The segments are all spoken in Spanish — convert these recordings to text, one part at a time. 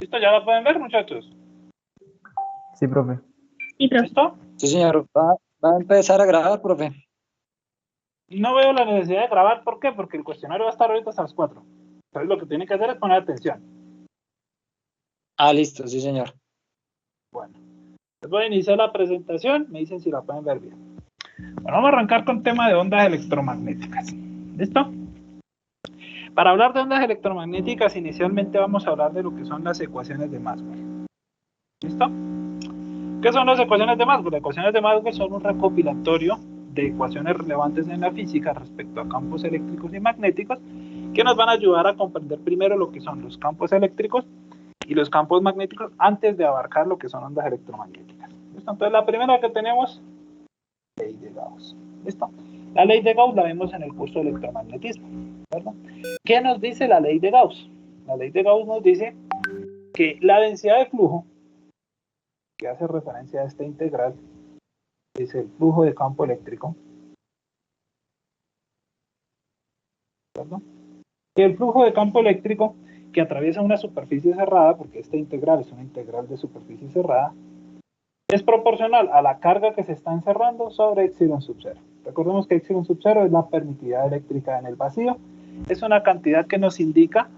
¿Listo? ¿Ya la pueden ver, muchachos? Sí, profe. Sí, profe. ¿Listo? Sí, señor. Va a empezar a grabar, profe. No veo la necesidad de grabar. ¿Por qué? Porque el cuestionario va a estar ahorita hasta las 4. Entonces lo que tienen que hacer es poner atención. Ah, listo, sí, señor. Bueno, les voy a iniciar la presentación. Me dicen si la pueden ver bien. Bueno, vamos a arrancar con tema de ondas electromagnéticas. ¿Listo? Para hablar de ondas electromagnéticas, inicialmente vamos a hablar de lo que son las ecuaciones de Maxwell. ¿Listo? ¿Qué son las ecuaciones de Maxwell? Las ecuaciones de Maxwell son un recopilatorio de ecuaciones relevantes en la física respecto a campos eléctricos y magnéticos que nos van a ayudar a comprender primero lo que son los campos eléctricos y los campos magnéticos antes de abarcar lo que son ondas electromagnéticas. ¿Listo? Entonces la primera que tenemos, ley de Gauss. ¿Listo? La ley de Gauss la vemos en el curso de electromagnetismo, ¿verdad? ¿Qué nos dice la ley de Gauss? La ley de Gauss nos dice que la densidad de flujo, que hace referencia a esta integral, es el flujo de campo eléctrico, ¿verdad? Que el flujo de campo eléctrico que atraviesa una superficie cerrada, porque esta integral es una integral de superficie cerrada, es proporcional a la carga que se está encerrando sobre epsilon sub 0. Recordemos que epsilon sub 0 es la permitividad eléctrica en el vacío. Es una cantidad que nos indica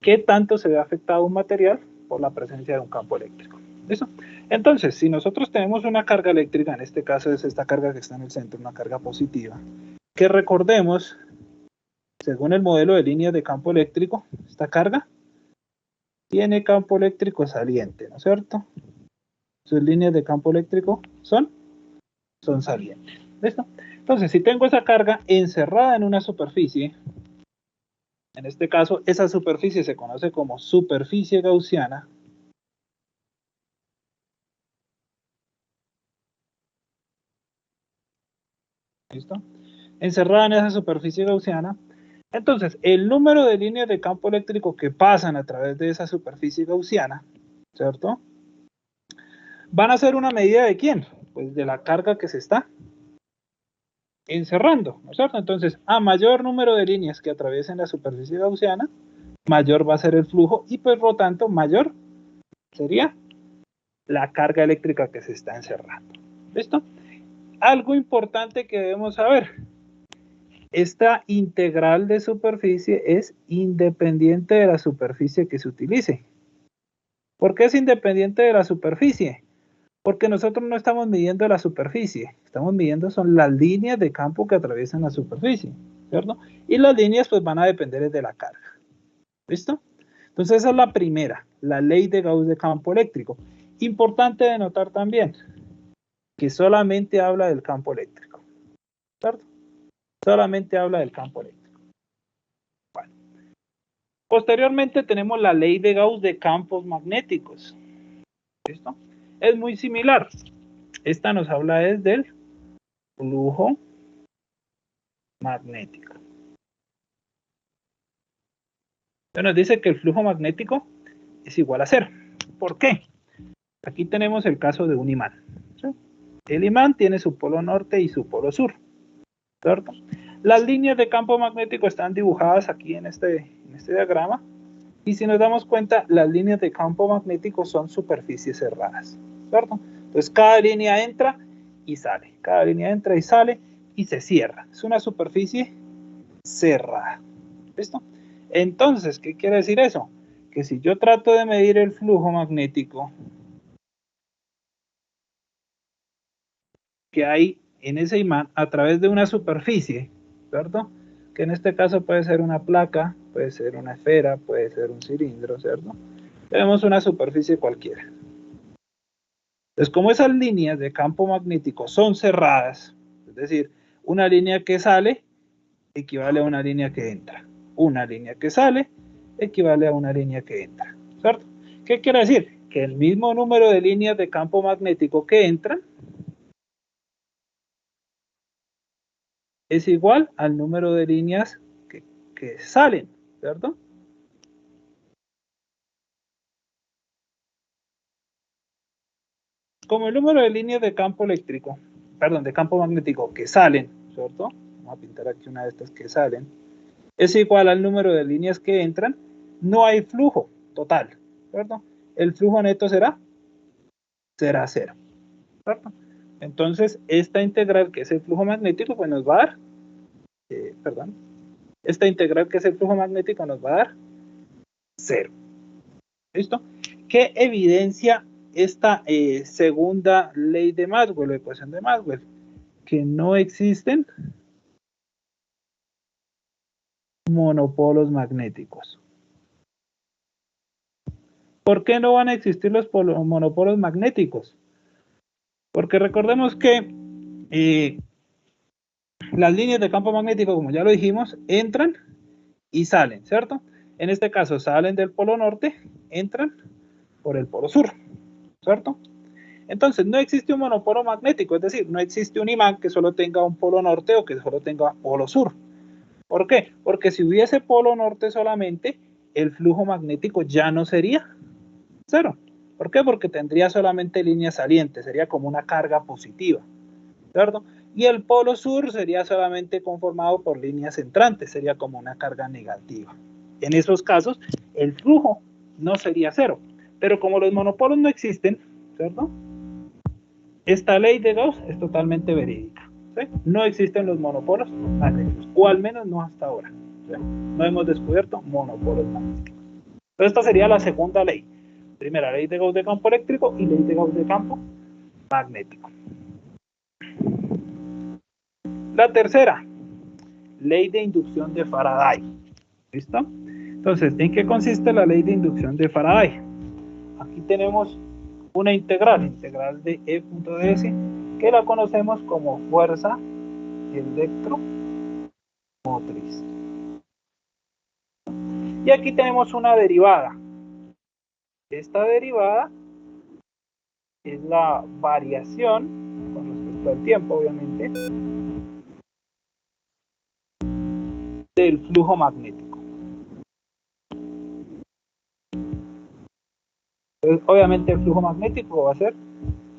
qué tanto se ve afectado un material por la presencia de un campo eléctrico. ¿Listo? Entonces, si nosotros tenemos una carga eléctrica, en este caso es esta carga que está en el centro, una carga positiva, que recordemos, según el modelo de líneas de campo eléctrico, esta carga tiene campo eléctrico saliente, ¿no es cierto? Sus líneas de campo eléctrico son salientes. ¿Listo? Entonces, si tengo esa carga encerrada en una superficie, en este caso, esa superficie se conoce como superficie gaussiana. ¿Listo? Encerrada en esa superficie gaussiana. Entonces, el número de líneas de campo eléctrico que pasan a través de esa superficie gaussiana, ¿cierto? Van a ser una medida de quién? Pues de la carga que se está encerrando, ¿no es cierto? Entonces, a mayor número de líneas que atraviesen la superficie gaussiana, mayor va a ser el flujo y por lo tanto mayor sería la carga eléctrica que se está encerrando. ¿Listo? Algo importante que debemos saber. Esta integral de superficie es independiente de la superficie que se utilice. ¿Por qué es independiente de la superficie? Porque nosotros no estamos midiendo la superficie, estamos midiendo son las líneas de campo que atraviesan la superficie, ¿cierto? Y las líneas pues van a depender de la carga. ¿Listo? Entonces esa es la primera, la ley de Gauss de campo eléctrico. Importante de notar también que solamente habla del campo eléctrico, ¿cierto? Solamente habla del campo eléctrico. Bueno. Posteriormente tenemos la ley de Gauss de campos magnéticos. ¿Listo? Es muy similar. Esta nos habla del flujo magnético. Entonces nos dice que el flujo magnético es igual a 0. ¿Por qué? Aquí tenemos el caso de un imán. ¿Sí? El imán tiene su polo norte y su polo sur, ¿cierto? Las líneas de campo magnético están dibujadas aquí en este diagrama. Y si nos damos cuenta, las líneas de campo magnético son superficies cerradas, ¿cierto? Entonces cada línea entra y sale, cada línea entra y sale y se cierra. Es una superficie cerrada. ¿Listo? Entonces, ¿qué quiere decir eso? Que si yo trato de medir el flujo magnético que hay en ese imán a través de una superficie, ¿cierto? Que en este caso puede ser una placa, puede ser una esfera, puede ser un cilindro, ¿cierto? Tenemos una superficie cualquiera. Entonces, como esas líneas de campo magnético son cerradas, es decir, una línea que sale equivale a una línea que entra. Una línea que sale equivale a una línea que entra, ¿cierto? ¿Qué quiere decir? Que el mismo número de líneas de campo magnético que entran es igual al número de líneas que salen, ¿cierto? Como el número de líneas de campo eléctrico, perdón, de campo magnético que salen, ¿cierto? Vamos a pintar aquí una de estas que salen, es igual al número de líneas que entran, no hay flujo total, ¿cierto? el flujo neto será cero, ¿cierto? Entonces, esta integral que es el flujo magnético, pues nos va a dar, esta integral que es el flujo magnético nos va a dar 0. ¿Listo? ¿Qué evidencia esta segunda ley de Maxwell, o ecuación de Maxwell? Que no existen monopolos magnéticos. ¿Por qué no van a existir los monopolos magnéticos? Porque recordemos que las líneas de campo magnético, como ya lo dijimos, entran y salen, ¿cierto? En este caso salen del polo norte, entran por el polo sur, ¿cierto? Entonces no existe un monopolo magnético, es decir, no existe un imán que solo tenga un polo norte o que solo tenga polo sur. ¿Por qué? Porque si hubiese polo norte solamente, el flujo magnético ya no sería 0. ¿Por qué? Porque tendría solamente líneas salientes, sería como una carga positiva, ¿cierto? Y el polo sur sería solamente conformado por líneas entrantes, sería como una carga negativa. En esos casos, el flujo no sería 0. Pero como los monopolos no existen, ¿cierto? Esta ley de Gauss es totalmente verídica, ¿sí? No existen los monopolos magnéticos, o al menos no hasta ahora, ¿sí? No hemos descubierto monopolos magnéticos. Entonces esta sería la segunda ley. Primera, ley de Gauss de campo eléctrico y ley de Gauss de campo magnético. La tercera, ley de inducción de Faraday. ¿Listo? Entonces, ¿en qué consiste la ley de inducción de Faraday? Aquí tenemos una integral de E.ds, que la conocemos como fuerza electromotriz. Y aquí tenemos una derivada. Esta derivada es la variación, con respecto al tiempo, obviamente, del flujo magnético. Entonces, obviamente el flujo magnético va a ser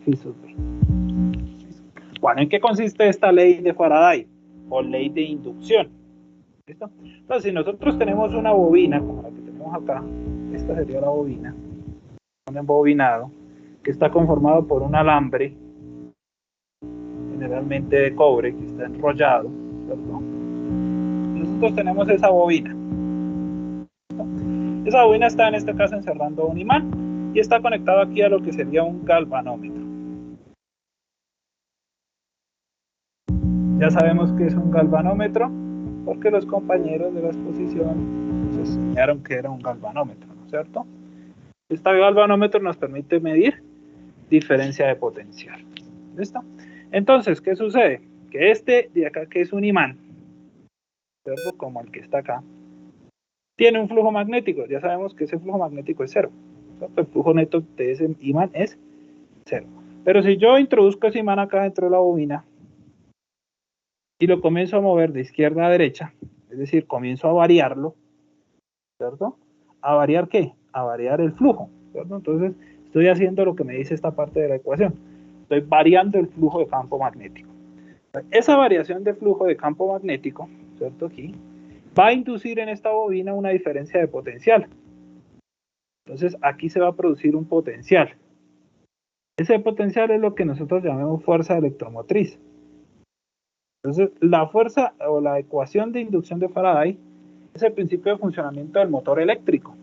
phi sub B. Bueno, ¿en qué consiste esta ley de Faraday? O ley de inducción. ¿Listo? Entonces, si nosotros tenemos una bobina, como la que tenemos acá, esta sería la bobina, un embobinado, que está conformado por un alambre, generalmente de cobre, que está enrollado, ¿cierto? Nosotros tenemos esa bobina. Esa bobina está en este caso encerrando un imán y está conectado aquí a lo que sería un galvanómetro. Ya sabemos que es un galvanómetro porque los compañeros de la exposición nos enseñaron que era un galvanómetro, ¿no es cierto? Este galvanómetro nos permite medir diferencia de potencial. ¿Listo? Entonces, ¿qué sucede? Que este de acá, que es un imán, ¿cierto? Como el que está acá, tiene un flujo magnético. Ya sabemos que ese flujo magnético es 0. ¿Cierto? El flujo neto de ese imán es 0. Pero si yo introduzco ese imán acá dentro de la bobina y lo comienzo a mover de izquierda a derecha, es decir, comienzo a variarlo, ¿cierto? ¿A variar qué? A variar el flujo, ¿cierto? Entonces, estoy haciendo lo que me dice esta parte de la ecuación. Estoy variando el flujo de campo magnético. Esa variación de flujo de campo magnético, ¿cierto? Aquí, va a inducir en esta bobina una diferencia de potencial. Entonces, aquí se va a producir un potencial. Ese potencial es lo que nosotros llamamos fuerza electromotriz. Entonces, la fuerza o la ecuación de inducción de Faraday es el principio de funcionamiento del motor eléctrico,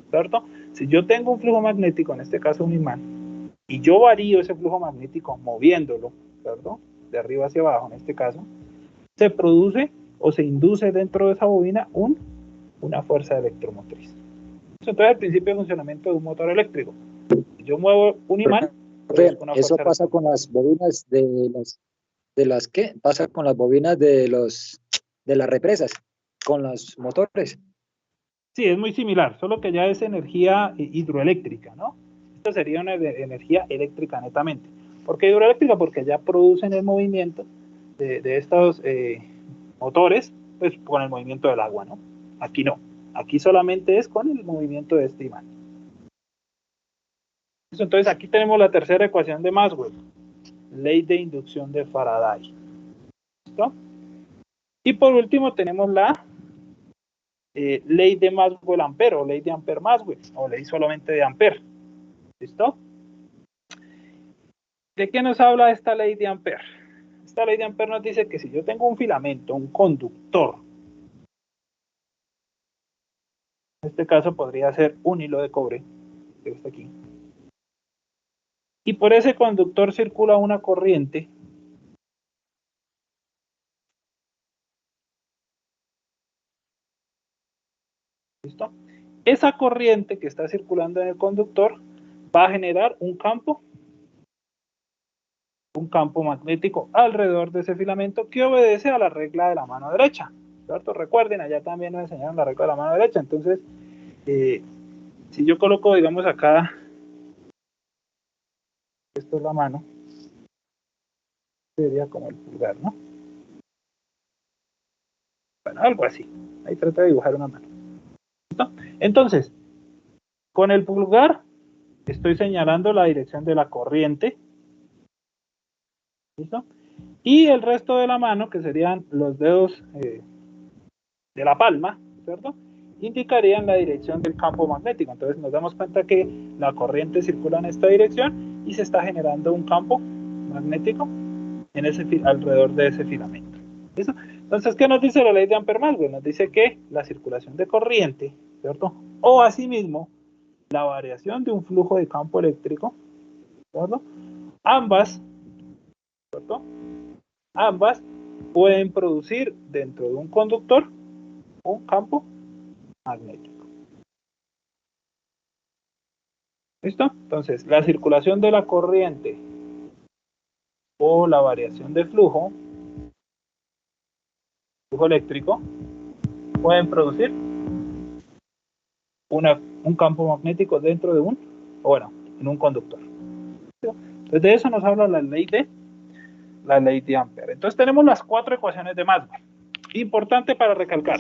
¿cierto? Si yo tengo un flujo magnético, en este caso un imán, y yo varío ese flujo magnético moviéndolo, ¿cierto? De arriba hacia abajo, en este caso, se produce o se induce dentro de esa bobina una fuerza electromotriz. Entonces, el principio de funcionamiento de un motor eléctrico. Si yo muevo un imán, eso pasa con las bobinas de las ¿qué? Pasa con las bobinas de las represas, con los motores. Sí, es muy similar, solo que ya es energía hidroeléctrica, ¿no? Esto sería una energía eléctrica netamente. ¿Por qué hidroeléctrica? Porque ya producen el movimiento de estos motores, pues con el movimiento del agua, ¿no? Aquí no, aquí solamente es con el movimiento de este imán. Entonces aquí tenemos la tercera ecuación de Maxwell, ley de inducción de Faraday. ¿Listo? Y por último tenemos la ley de Maxwell-Ampere, o ley de Ampere-Maxwell, o ley solamente de Ampere. ¿Listo? ¿De qué nos habla esta ley de Ampère? Esta ley de Ampère nos dice que si yo tengo un filamento, un conductor, en este caso podría ser un hilo de cobre, que está aquí, y por ese conductor circula una corriente, ¿listo? Esa corriente que está circulando en el conductor va a generar un campo magnético alrededor de ese filamento que obedece a la regla de la mano derecha, ¿cierto? Recuerden, allá también nos enseñaron la regla de la mano derecha. Entonces, si yo coloco, digamos, acá, esto es la mano, sería como el pulgar, ¿no? Bueno, algo así. Ahí trata de dibujar una mano. ¿Listo? Entonces, con el pulgar estoy señalando la dirección de la corriente. ¿Listo? Y el resto de la mano, que serían los dedos de la palma, ¿cierto? Indicarían la dirección del campo magnético. Entonces nos damos cuenta que la corriente circula en esta dirección y se está generando un campo magnético en alrededor de ese filamento. ¿Listo? Entonces, ¿qué nos dice la ley de Ampère-Maxwell? Nos dice que la circulación de corriente, ¿cierto? O asimismo, la variación de un flujo de campo eléctrico, ¿cierto? Ambas, ¿cierto? Ambas pueden producir dentro de un conductor un campo magnético. ¿Listo? Entonces, la circulación de la corriente o la variación de flujo eléctrico, pueden producir un campo magnético dentro de en un conductor. Entonces, de eso nos habla la ley de Ampère. Entonces, tenemos las 4 ecuaciones de Maxwell. Importante para recalcar,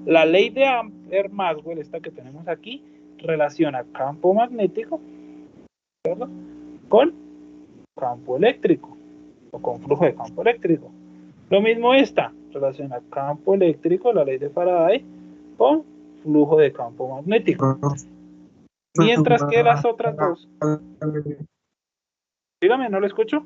la ley de Ampère-Maxwell, esta que tenemos aquí, relaciona campo magnético, ¿cierto?, con campo eléctrico o con flujo de campo eléctrico. Lo mismo esta, relaciona campo eléctrico, la ley de Faraday, con flujo de campo magnético. Mientras que las otras dos... Dígame, ¿no lo escucho?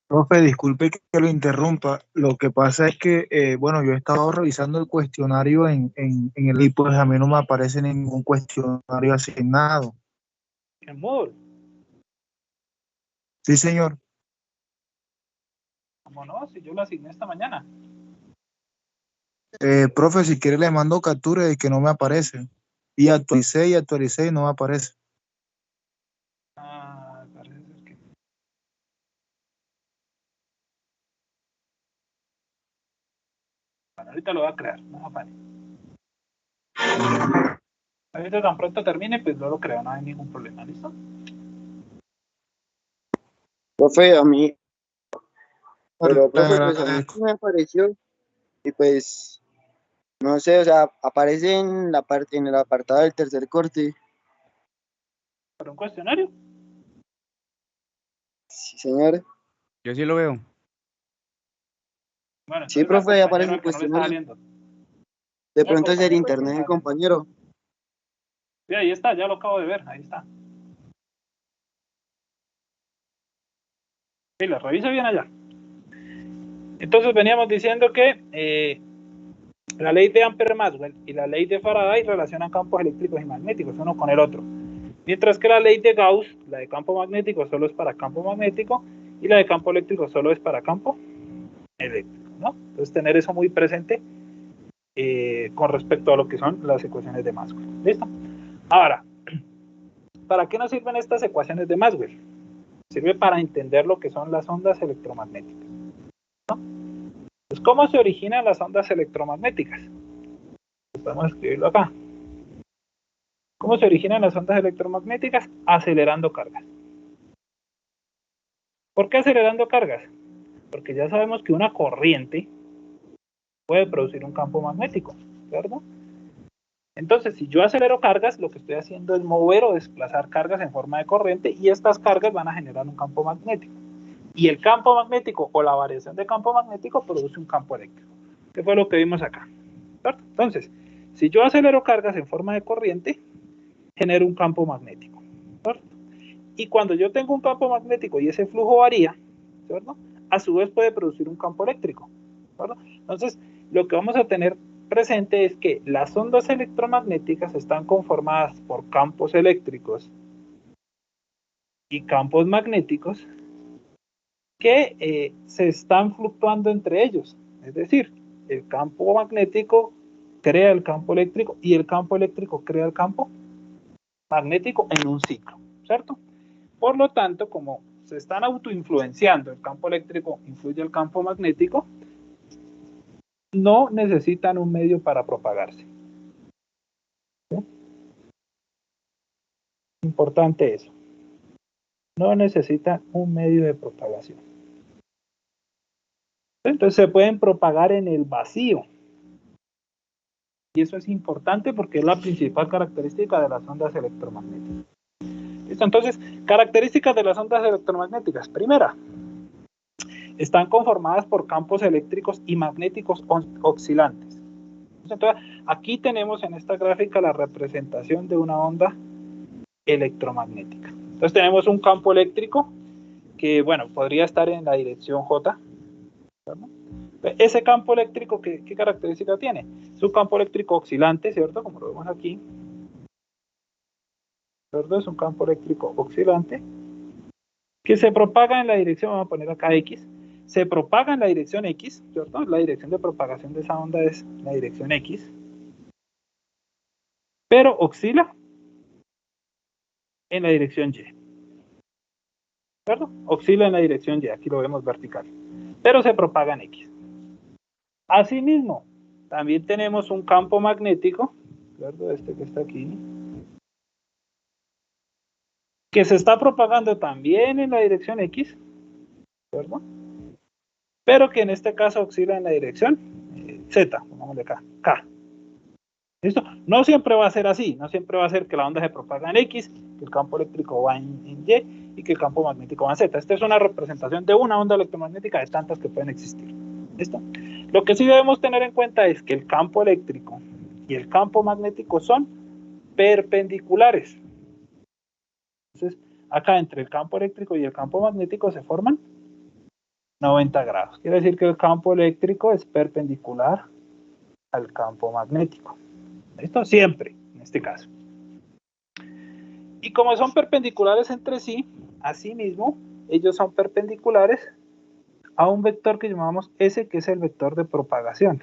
Profe, disculpe que lo interrumpa. Lo que pasa es que, bueno, yo he estado revisando el cuestionario en el y pues a mí no me aparece ningún cuestionario asignado. En Moodle. Sí, señor. ¿Cómo no? Si yo lo asigné esta mañana. Profe, si quiere le mando captura de que no me aparece. Y actualicé y no me aparece. Parece que... Bueno, ahorita lo voy a crear, no aparece. Ahorita tan pronto termine, pues no lo creo, no hay ningún problema, ¿listo? Profe, a mí, pero profe, pues a mí me apareció y pues, no sé, o sea, aparece en la parte, en el apartado del tercer corte. ¿Para un cuestionario? Sí, señor. Yo sí lo veo. Bueno, Sí, profe, ahí aparece el cuestionario. De pronto es el internet del compañero. Sí, ahí está, ya lo acabo de ver, ahí está. Sí, lo revisa bien allá. Entonces veníamos diciendo que la ley de Ampère-Maxwell y la ley de Faraday relacionan campos eléctricos y magnéticos uno con el otro. Mientras que la ley de Gauss, la de campo magnético, solo es para campo magnético y la de campo eléctrico solo es para campo eléctrico, ¿no? Entonces tener eso muy presente con respecto a lo que son las ecuaciones de Maxwell. ¿Listo? Ahora, ¿para qué nos sirven estas ecuaciones de Maxwell? Sirve para entender lo que son las ondas electromagnéticas, ¿no? Pues, ¿cómo se originan las ondas electromagnéticas? Podemos escribirlo acá. ¿Cómo se originan las ondas electromagnéticas? Acelerando cargas. ¿Por qué acelerando cargas? Porque ya sabemos que una corriente puede producir un campo magnético, ¿cierto? Entonces, si yo acelero cargas, lo que estoy haciendo es mover o desplazar cargas en forma de corriente y estas cargas van a generar un campo magnético. Y el campo magnético o la variación de campo magnético produce un campo eléctrico, que fue lo que vimos acá, ¿cierto? Entonces, si yo acelero cargas en forma de corriente, genero un campo magnético, ¿cierto? Y cuando yo tengo un campo magnético y ese flujo varía, ¿cierto? A su vez puede producir un campo eléctrico, ¿cierto? Entonces, lo que vamos a tener presente es que las ondas electromagnéticas están conformadas por campos eléctricos y campos magnéticos que se están fluctuando entre ellos. Es decir, el campo magnético crea el campo eléctrico y el campo eléctrico crea el campo magnético en un ciclo, ¿cierto? Por lo tanto, como se están autoinfluenciando, el campo eléctrico influye el campo magnético, no necesitan un medio para propagarse. ¿Sí? Importante eso. No necesitan un medio de propagación. Entonces se pueden propagar en el vacío. Y eso es importante porque es la principal característica de las ondas electromagnéticas. ¿Listo? Entonces, características de las ondas electromagnéticas. Primera, están conformadas por campos eléctricos y magnéticos oscilantes. Entonces, aquí tenemos en esta gráfica la representación de una onda electromagnética. Entonces tenemos un campo eléctrico que, bueno, podría estar en la dirección J, ¿verdad? Ese campo eléctrico, ¿qué característica tiene? Es un campo eléctrico oscilante, ¿cierto? Como lo vemos aquí, ¿cierto? Es un campo eléctrico oscilante que se propaga en la dirección, vamos a poner acá X, se propaga en la dirección X, ¿cierto? La dirección de propagación de esa onda es la dirección X, pero oscila en la dirección Y, ¿cierto? Oscila en la dirección Y, aquí lo vemos vertical, pero se propaga en X. Asimismo, también tenemos un campo magnético, ¿cierto? Este que está aquí, que se está propagando también en la dirección X, ¿cierto? Pero que en este caso oscila en la dirección Z, pongámosle acá, K. ¿Listo? No siempre va a ser así, no siempre va a ser que la onda se propaga en X, que el campo eléctrico va en Y y que el campo magnético va en Z. Esta es una representación de una onda electromagnética de tantas que pueden existir. ¿Listo? Lo que sí debemos tener en cuenta es que el campo eléctrico y el campo magnético son perpendiculares. Entonces, acá entre el campo eléctrico y el campo magnético se forman 90 grados. Quiere decir que el campo eléctrico es perpendicular al campo magnético. ¿Listo? Siempre, en este caso. Y como son perpendiculares entre sí, asimismo, ellos son perpendiculares a un vector que llamamos S, que es el vector de propagación.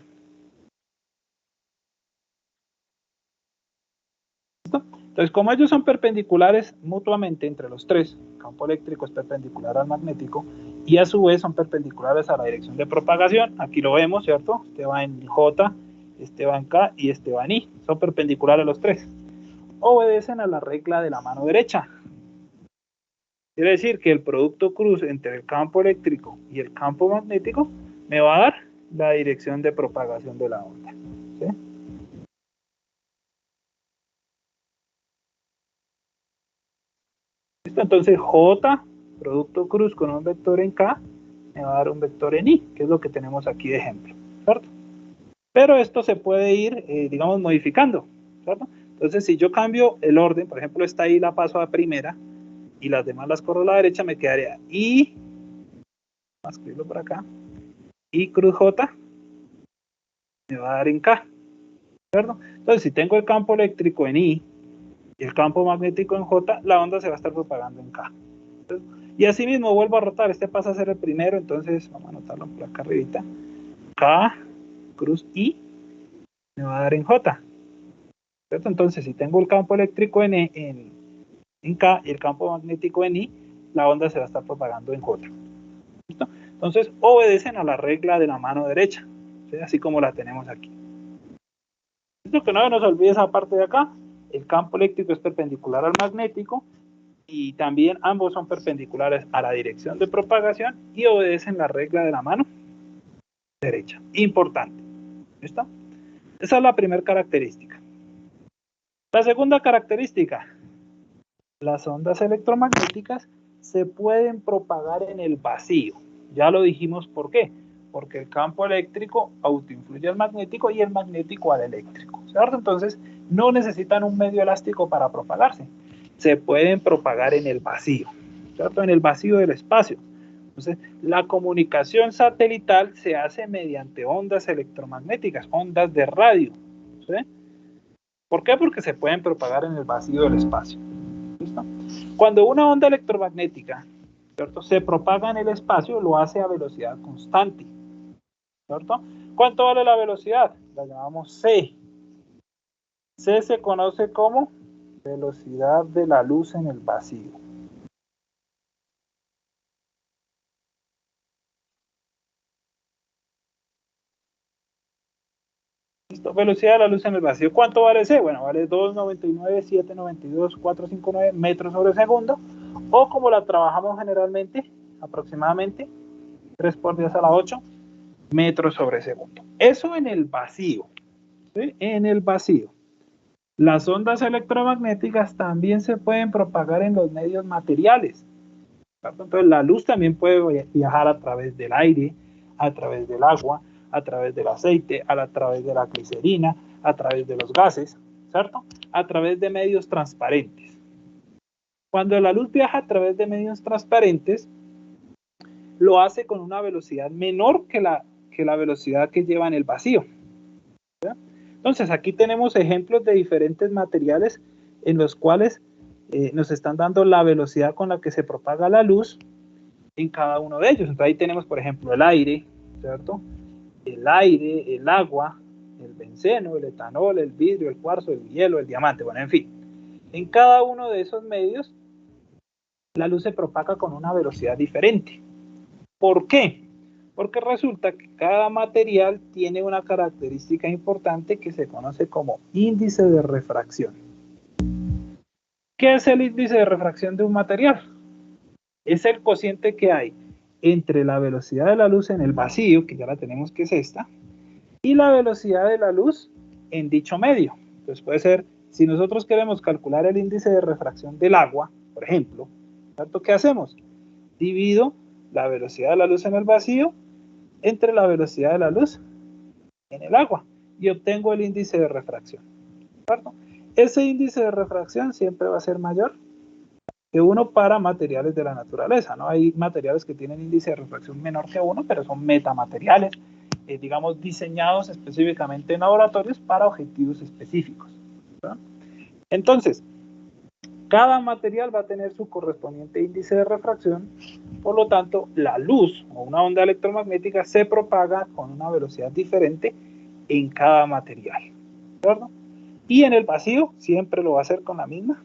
¿Listo? Entonces, como ellos son perpendiculares mutuamente entre los tres, el campo eléctrico es perpendicular al magnético y a su vez son perpendiculares a la dirección de propagación. Aquí lo vemos, ¿cierto? Este va en J, este va en K y este va en I. Son perpendiculares los tres. Obedecen a la regla de la mano derecha. Quiere decir que el producto cruz entre el campo eléctrico y el campo magnético me va a dar la dirección de propagación de la onda. ¿Sí? ¿Listo? Entonces J, producto cruz con un vector en K, me va a dar un vector en I, que es lo que tenemos aquí de ejemplo, ¿cierto? Pero esto se puede ir, digamos, modificando, ¿cierto? Entonces, si yo cambio el orden, por ejemplo, esta I la paso a primera y las demás las corro a la derecha, me quedaría I, vamos a escribirlo por acá, I cruz J, me va a dar en K, ¿cierto? Entonces, si tengo el campo eléctrico en I y el campo magnético en J, la onda se va a estar propagando en K. Entonces, y así mismo vuelvo a rotar, este pasa a ser el primero, entonces vamos a anotarlo por acá arribita, K cruz I, me va a dar en J, ¿cierto? Entonces, si tengo el campo eléctrico en K y el campo magnético en I, la onda se va a estar propagando en J. ¿Listo? Entonces, obedecen a la regla de la mano derecha, ¿sí? Así como la tenemos aquí. Esto que no nos olvide esa parte de acá, el campo eléctrico es perpendicular al magnético y también ambos son perpendiculares a la dirección de propagación y obedecen la regla de la mano derecha. Importante. ¿Listo? Esa es la primera característica. La segunda característica, las ondas electromagnéticas se pueden propagar en el vacío. Ya lo dijimos por qué. Porque el campo eléctrico autoinfluye al magnético y el magnético al eléctrico, ¿cierto? Entonces, no necesitan un medio elástico para propagarse. Se pueden propagar en el vacío, ¿cierto? En el vacío del espacio. Entonces, la comunicación satelital se hace mediante ondas electromagnéticas, ondas de radio, ¿sí? ¿Por qué? Porque se pueden propagar en el vacío del espacio. ¿Listo? Cuando una onda electromagnética, ¿cierto?, se propaga en el espacio, lo hace a velocidad constante, ¿cierto? ¿Cuánto vale la velocidad? La llamamos c. C se conoce como velocidad de la luz en el vacío. ¿Listo? Velocidad de la luz en el vacío. ¿Cuánto vale C? Bueno, vale 2,99, 7,92, 4,59 metros sobre segundo, o como la trabajamos generalmente, aproximadamente 3 por 10 a la 8 metros sobre segundo. Eso en el vacío, ¿sí? En el vacío. Las ondas electromagnéticas también se pueden propagar en los medios materiales, ¿cierto? Entonces la luz también puede viajar a través del aire, a través del agua, a través del aceite, a través de la glicerina, a través de los gases, ¿cierto? A través de medios transparentes. Cuando la luz viaja a través de medios transparentes, lo hace con una velocidad menor que la velocidad que lleva en el vacío. ¿Sí? Entonces aquí tenemos ejemplos de diferentes materiales en los cuales nos están dando la velocidad con la que se propaga la luz en cada uno de ellos. Entonces ahí tenemos, por ejemplo, el aire, ¿cierto? El aire, el agua, el benceno, el etanol, el vidrio, el cuarzo, el hielo, el diamante, bueno, en fin. En cada uno de esos medios, la luz se propaga con una velocidad diferente. ¿Por qué? Porque resulta que cada material tiene una característica importante que se conoce como índice de refracción. ¿Qué es el índice de refracción de un material? Es el cociente que hay entre la velocidad de la luz en el vacío, que ya la tenemos que es esta, y la velocidad de la luz en dicho medio. Entonces puede ser, si nosotros queremos calcular el índice de refracción del agua, por ejemplo, ¿cierto? ¿Qué hacemos? Divido la velocidad de la luz en el vacío entre la velocidad de la luz en el agua y obtengo el índice de refracción, ¿cierto? Ese índice de refracción siempre va a ser mayor que 1 para materiales de la naturaleza, ¿no? Hay materiales que tienen índice de refracción menor que 1, pero son metamateriales, digamos, diseñados específicamente en laboratorios para objetivos específicos, ¿no? Entonces, cada material va a tener su correspondiente índice de refracción, por lo tanto, la luz o una onda electromagnética se propaga con una velocidad diferente en cada material, ¿cierto? Y en el vacío siempre lo va a hacer con la misma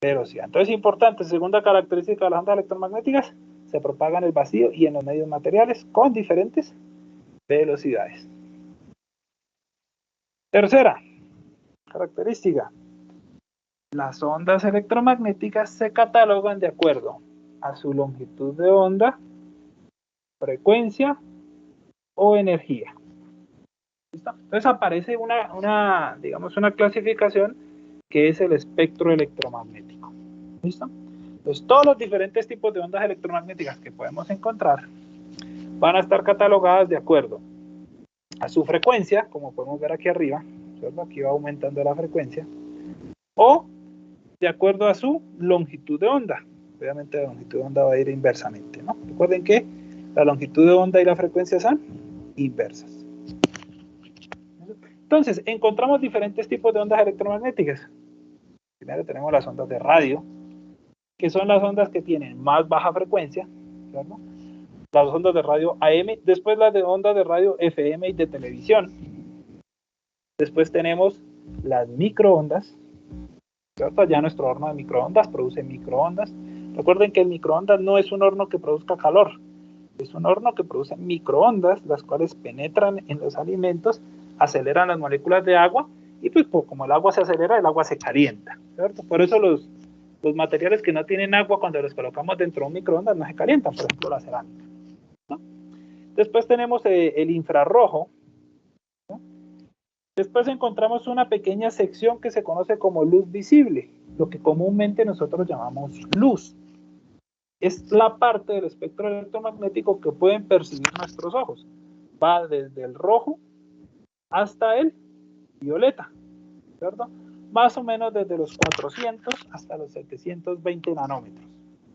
velocidad. Entonces, importante, segunda característica de las ondas electromagnéticas, se propaga en el vacío y en los medios materiales con diferentes velocidades. Tercera característica, las ondas electromagnéticas se catalogan de acuerdo a su longitud de onda, frecuencia o energía. ¿Listo? Entonces aparece digamos, una clasificación que es el espectro electromagnético. ¿Listo? Entonces todos los diferentes tipos de ondas electromagnéticas que podemos encontrar van a estar catalogadas de acuerdo a su frecuencia, como podemos ver aquí arriba, ¿cierto? Aquí va aumentando la frecuencia, o de acuerdo a su longitud de onda. Obviamente la longitud de onda va a ir inversamente, ¿no? Recuerden que la longitud de onda y la frecuencia son inversas. Entonces, encontramos diferentes tipos de ondas electromagnéticas. Primero tenemos las ondas de radio, que son las ondas que tienen más baja frecuencia, ¿cierto? Las ondas de radio AM, después las de ondas de radio FM y de televisión. Después tenemos las microondas, ¿cierto? Ya nuestro horno de microondas produce microondas. Recuerden que el microondas no es un horno que produzca calor, es un horno que produce microondas, las cuales penetran en los alimentos, aceleran las moléculas de agua, y pues como el agua se acelera, el agua se calienta, ¿cierto? Por eso los materiales que no tienen agua, cuando los colocamos dentro de un microondas, no se calientan, por ejemplo la cerámica, ¿no? Después tenemos el infrarrojo, ¿no? Después encontramos una pequeña sección que se conoce como luz visible, lo que comúnmente nosotros llamamos luz. Es la parte del espectro electromagnético que pueden percibir nuestros ojos. Va desde el rojo hasta el violeta. ¿cierto? Más o menos desde los 400 hasta los 720 nanómetros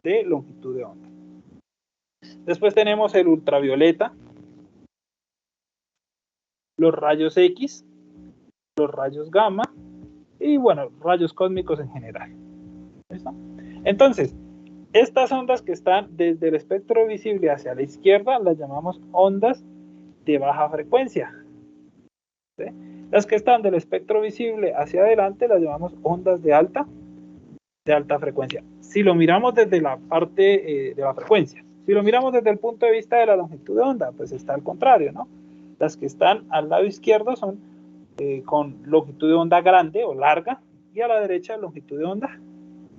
de longitud de onda. Después tenemos el ultravioleta, los rayos X, los rayos gamma y, bueno, rayos cósmicos en general. ¿Listo? Entonces, estas ondas que están desde el espectro visible hacia la izquierda las llamamos ondas de baja frecuencia. ¿Sí? Las que están del espectro visible hacia adelante las llamamos ondas de alta frecuencia. Si lo miramos desde la parte de la frecuencia, si lo miramos desde el punto de vista de la longitud de onda, pues está al contrario, ¿no? Las que están al lado izquierdo son con longitud de onda grande o larga, y a la derecha longitud de onda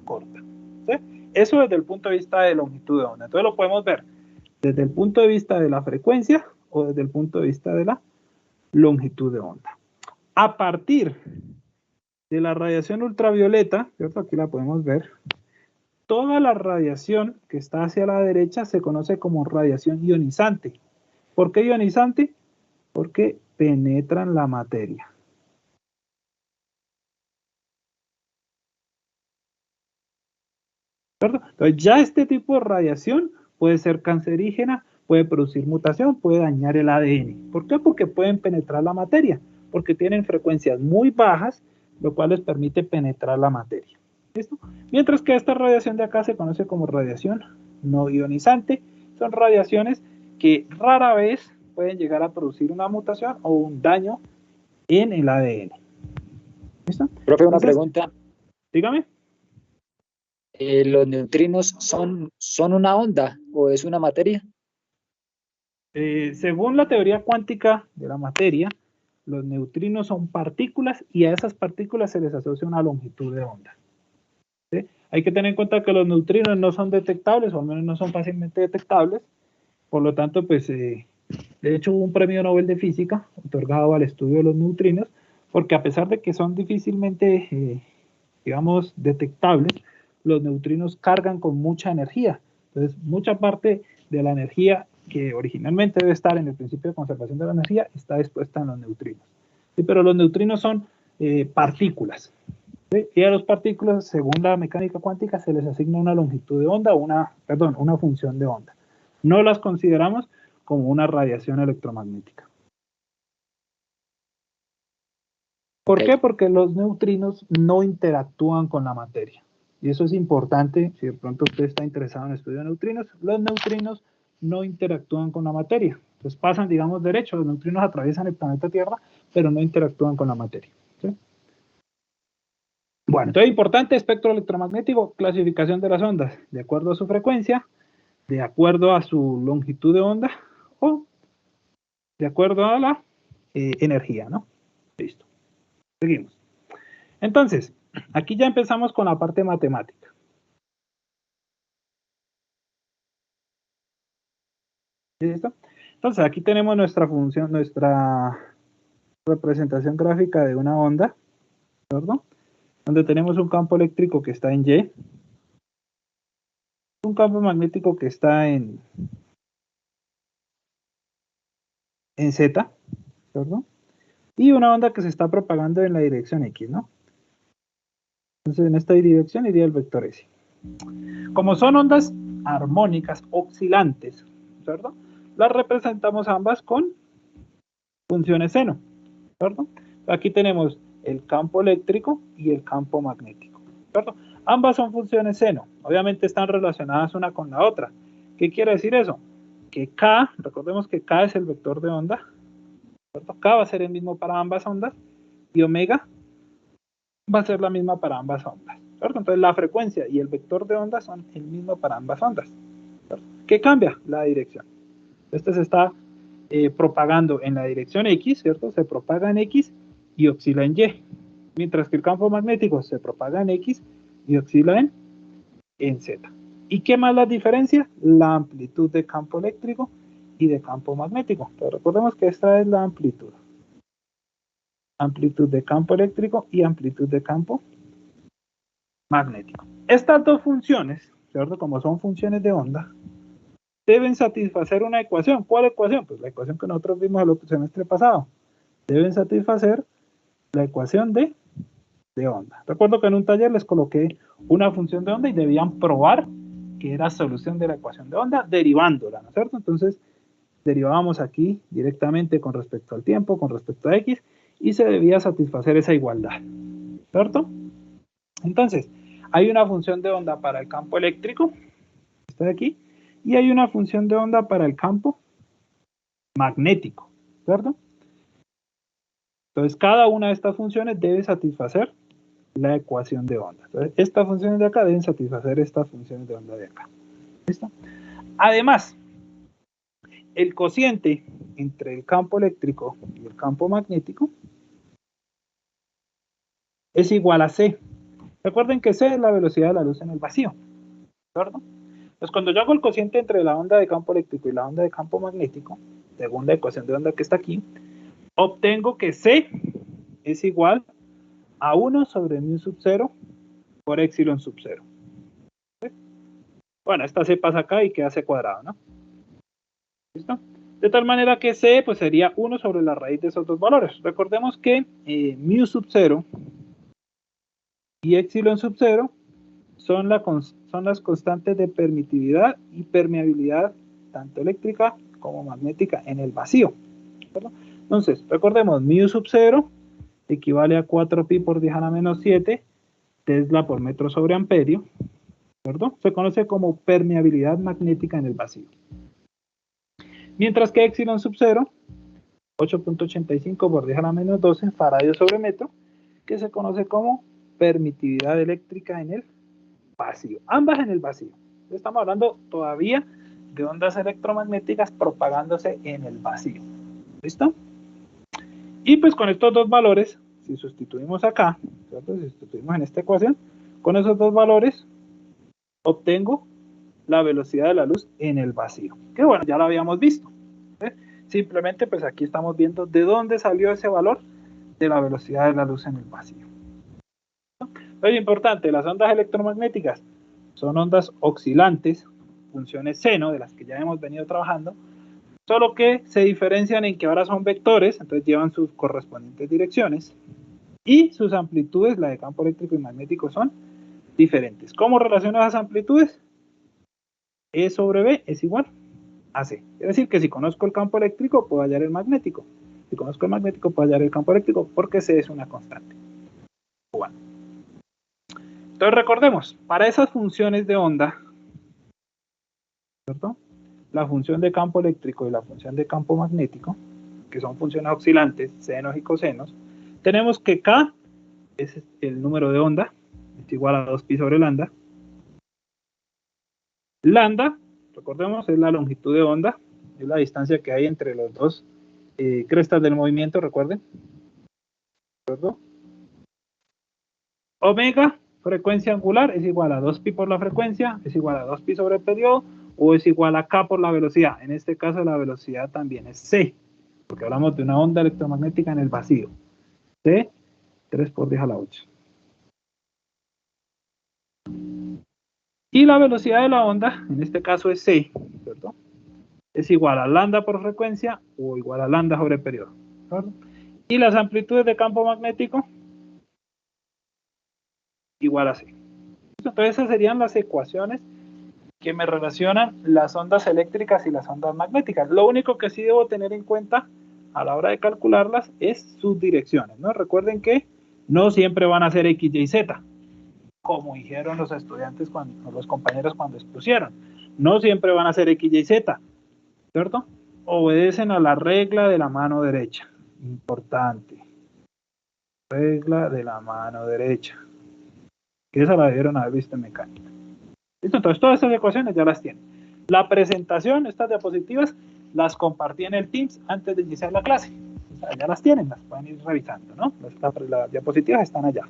corta. ¿Sí? Eso desde el punto de vista de longitud de onda. Entonces lo podemos ver desde el punto de vista de la frecuencia o desde el punto de vista de la longitud de onda. A partir de la radiación ultravioleta, ¿cierto? Aquí la podemos ver. Toda la radiación que está hacia la derecha se conoce como radiación ionizante. ¿Por qué ionizante? Porque penetran la materia. ¿Cierto? Entonces ya este tipo de radiación puede ser cancerígena, puede producir mutación, puede dañar el ADN. ¿Por qué? Porque pueden penetrar la materia, porque tienen frecuencias muy bajas, lo cual les permite penetrar la materia. ¿Listo? Mientras que esta radiación de acá se conoce como radiación no ionizante. Son radiaciones que rara vez pueden llegar a producir una mutación o un daño en el ADN. ¿Listo? Profe, una pregunta. Dígame. ¿Los neutrinos son una onda o es una materia? Según la teoría cuántica de la materia, los neutrinos son partículas y a esas partículas se les asocia una longitud de onda. ¿Sí? Hay que tener en cuenta que los neutrinos no son detectables, o al menos no son fácilmente detectables. Por lo tanto, pues, de hecho hubo un premio Nobel de Física otorgado al estudio de los neutrinos, porque a pesar de que son difícilmente, digamos, detectables, los neutrinos cargan con mucha energía. Entonces, mucha parte de la energía que originalmente debe estar en el principio de conservación de la energía está expuesta en los neutrinos. ¿Sí? Pero los neutrinos son partículas. ¿Sí? Y a las partículas, según la mecánica cuántica, se les asigna una longitud de onda, una función de onda. No las consideramos como una radiación electromagnética. ¿Por qué? Porque los neutrinos no interactúan con la materia. Y eso es importante, si de pronto usted está interesado en el estudio de neutrinos, los neutrinos no interactúan con la materia. Entonces pasan, digamos, derecho, los neutrinos atraviesan el planeta Tierra, pero no interactúan con la materia. ¿Sí? Bueno, entonces importante, espectro electromagnético, clasificación de las ondas, de acuerdo a su frecuencia, de acuerdo a su longitud de onda, o de acuerdo a la energía, ¿no? Listo. Seguimos. Entonces, aquí ya empezamos con la parte matemática. ¿Listo? Entonces, aquí tenemos nuestra función, nuestra representación gráfica de una onda, ¿cierto? Donde tenemos un campo eléctrico que está en Y, un campo magnético que está en Z, ¿cierto? Y una onda que se está propagando en la dirección X, ¿no? Entonces, en esta dirección iría el vector S. Como son ondas armónicas oscilantes, ¿cierto? Las representamos ambas con funciones seno, ¿cierto? Aquí tenemos el campo eléctrico y el campo magnético, ¿cierto? Ambas son funciones seno, obviamente están relacionadas una con la otra. ¿Qué quiere decir eso? Que K, recordemos que K es el vector de onda, ¿cierto? K va a ser el mismo para ambas ondas y omega va a ser la misma para ambas ondas, ¿cierto? Entonces la frecuencia y el vector de onda son el mismo para ambas ondas, ¿cierto? ¿Qué cambia? La dirección. Este se está propagando en la dirección X, ¿cierto? Se propaga en X y oscila en Y, mientras que el campo magnético se propaga en X y oscila en Z. ¿Y qué más las diferencia? La amplitud de campo eléctrico y de campo magnético. Pero recordemos que esta es la amplitud. Amplitud de campo eléctrico y amplitud de campo magnético. Estas dos funciones, ¿cierto? Como son funciones de onda, deben satisfacer una ecuación. ¿Cuál ecuación? Pues la ecuación que nosotros vimos el semestre pasado. Deben satisfacer la ecuación de de onda. Recuerdo que en un taller les coloqué una función de onda y debían probar que era solución de la ecuación de onda derivándola, ¿no es cierto? Entonces, derivábamos aquí directamente con respecto al tiempo, con respecto a X, y se debía satisfacer esa igualdad, ¿cierto? Entonces, hay una función de onda para el campo eléctrico, esta de aquí, y hay una función de onda para el campo magnético, ¿cierto? Entonces, cada una de estas funciones debe satisfacer la ecuación de onda. Entonces, estas funciones de acá deben satisfacer estas funciones de onda de acá. ¿Listo? Además, el cociente entre el campo eléctrico y el campo magnético es igual a C. Recuerden que C es la velocidad de la luz en el vacío, ¿cierto? Pues cuando yo hago el cociente entre la onda de campo eléctrico y la onda de campo magnético, según la ecuación de onda que está aquí, obtengo que C es igual a 1 sobre mu sub 0 por epsilon sub 0. ¿Sí? Bueno, esta C pasa acá y queda C cuadrado, ¿no? ¿Listo? De tal manera que C pues sería 1 sobre la raíz de esos dos valores. Recordemos que mu sub 0 y epsilon sub 0 son las constantes de permitividad y permeabilidad tanto eléctrica como magnética en el vacío, ¿verdad? Entonces, recordemos, mu sub 0 equivale a 4pi por 10 a la menos 7 Tesla por metro sobre amperio, ¿verdad? Se conoce como permeabilidad magnética en el vacío. Mientras que epsilon sub 0, 8.85 por 10 a la menos 12 faradios sobre metro, que se conoce como permitividad eléctrica en el vacío. Ambas en el vacío. Estamos hablando todavía de ondas electromagnéticas propagándose en el vacío. ¿Listo? Y pues con estos dos valores, si sustituimos acá, ¿cierto? Si sustituimos en esta ecuación, con esos dos valores obtengo la velocidad de la luz en el vacío. Que bueno, ya lo habíamos visto. ¿Sí? Simplemente pues aquí estamos viendo de dónde salió ese valor de la velocidad de la luz en el vacío. Es importante, las ondas electromagnéticas son ondas oscilantes, funciones seno, de las que ya hemos venido trabajando, solo que se diferencian en que ahora son vectores, entonces llevan sus correspondientes direcciones, y sus amplitudes, la de campo eléctrico y magnético, son diferentes. ¿Cómo relaciono esas amplitudes? E sobre B es igual a C. Es decir, que si conozco el campo eléctrico, puedo hallar el magnético. Si conozco el magnético, puedo hallar el campo eléctrico, porque C es una constante. Bueno. Entonces recordemos, para esas funciones de onda, ¿cierto? La función de campo eléctrico y la función de campo magnético, que son funciones oscilantes, senos y cosenos, tenemos que K es el número de onda, es igual a 2pi sobre lambda. Lambda, recordemos, es la longitud de onda, es la distancia que hay entre los dos crestas del movimiento, recuerden. ¿Cierto? Omega, frecuencia angular, es igual a 2pi por la frecuencia, es igual a 2pi sobre el periodo, o es igual a K por la velocidad. En este caso la velocidad también es C, porque hablamos de una onda electromagnética en el vacío. C, 3 por 10 a la 8. Y la velocidad de la onda, en este caso es C, ¿cierto? Es igual a lambda por frecuencia o igual a lambda sobre el periodo, ¿cierto? Y las amplitudes de campo magnético, igual a C. Entonces esas serían las ecuaciones que me relacionan las ondas eléctricas y las ondas magnéticas. Lo único que sí debo tener en cuenta a la hora de calcularlas es sus direcciones, ¿no? Recuerden que no siempre van a ser X, Y, Z, como dijeron los estudiantes o los compañeros cuando expusieron. No siempre van a ser X, Y, Z, ¿cierto? Obedecen a la regla de la mano derecha. Importante. Regla de la mano derecha. Que esa la debieron haber visto en mecánica. ¿Listo? Entonces todas estas ecuaciones ya las tienen. La presentación, estas diapositivas, las compartí en el Teams antes de iniciar la clase. O sea, ya las tienen, las pueden ir revisando, ¿no? Las diapositivas están allá.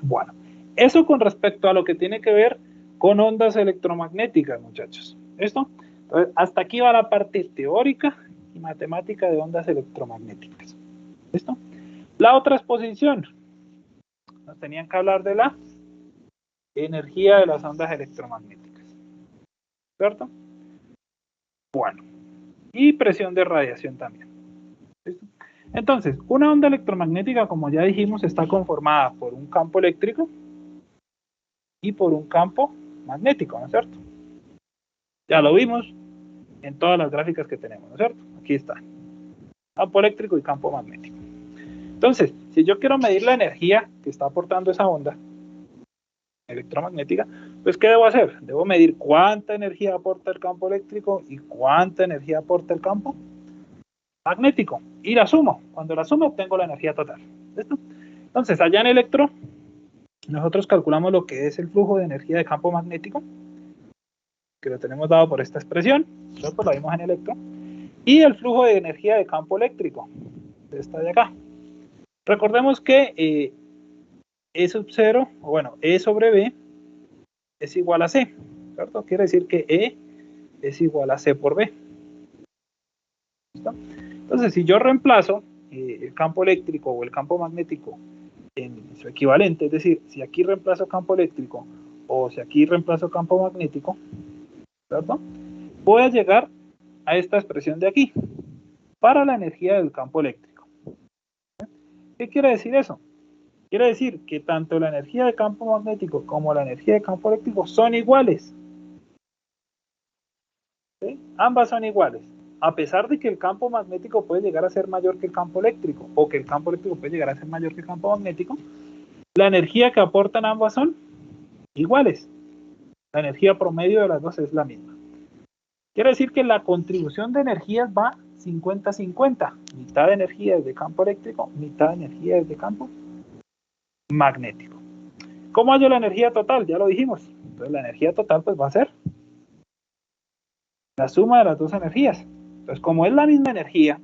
Bueno, eso con respecto a lo que tiene que ver con ondas electromagnéticas, muchachos. ¿Listo? Entonces, hasta aquí va la parte teórica y matemática de ondas electromagnéticas. ¿Listo? La otra exposición. Nos tenían que hablar de la energía de las ondas electromagnéticas. ¿Cierto? Bueno. Y presión de radiación también. ¿Listo? Entonces, una onda electromagnética, como ya dijimos, está conformada por un campo eléctrico y por un campo magnético, ¿no es cierto? Ya lo vimos en todas las gráficas que tenemos, ¿no es cierto? Aquí está. Campo eléctrico y campo magnético. Entonces, si yo quiero medir la energía que está aportando esa onda electromagnética, pues ¿qué debo hacer? Debo medir cuánta energía aporta el campo eléctrico y cuánta energía aporta el campo magnético. Y la sumo. Cuando la sumo, obtengo la energía total. ¿Listo? Entonces, allá en electro, nosotros calculamos lo que es el flujo de energía de campo magnético, que lo tenemos dado por esta expresión, nosotros lo vimos en electro, y el flujo de energía de campo eléctrico, esta de acá. Recordemos que E sub 0, o bueno, E sobre B es igual a C, ¿cierto? Quiere decir que E es igual a C por B. ¿Listo? Entonces, si yo reemplazo el campo eléctrico o el campo magnético en su equivalente, es decir, si aquí reemplazo campo eléctrico o si aquí reemplazo campo magnético, ¿cierto? Voy a llegar a esta expresión de aquí para la energía del campo eléctrico. ¿Qué quiere decir eso? Quiere decir que tanto la energía de campo magnético como la energía de campo eléctrico son iguales. ¿Sí? Ambas son iguales. A pesar de que el campo magnético puede llegar a ser mayor que el campo eléctrico, o que el campo eléctrico puede llegar a ser mayor que el campo magnético, la energía que aportan ambas son iguales. La energía promedio de las dos es la misma. Quiere decir que la contribución de energías va 50-50. Mitad de energía es de campo eléctrico, mitad de energía es de campo magnético. ¿Cómo hallo la energía total? Ya lo dijimos. Entonces la energía total pues va a ser la suma de las dos energías. Entonces como es la misma energía,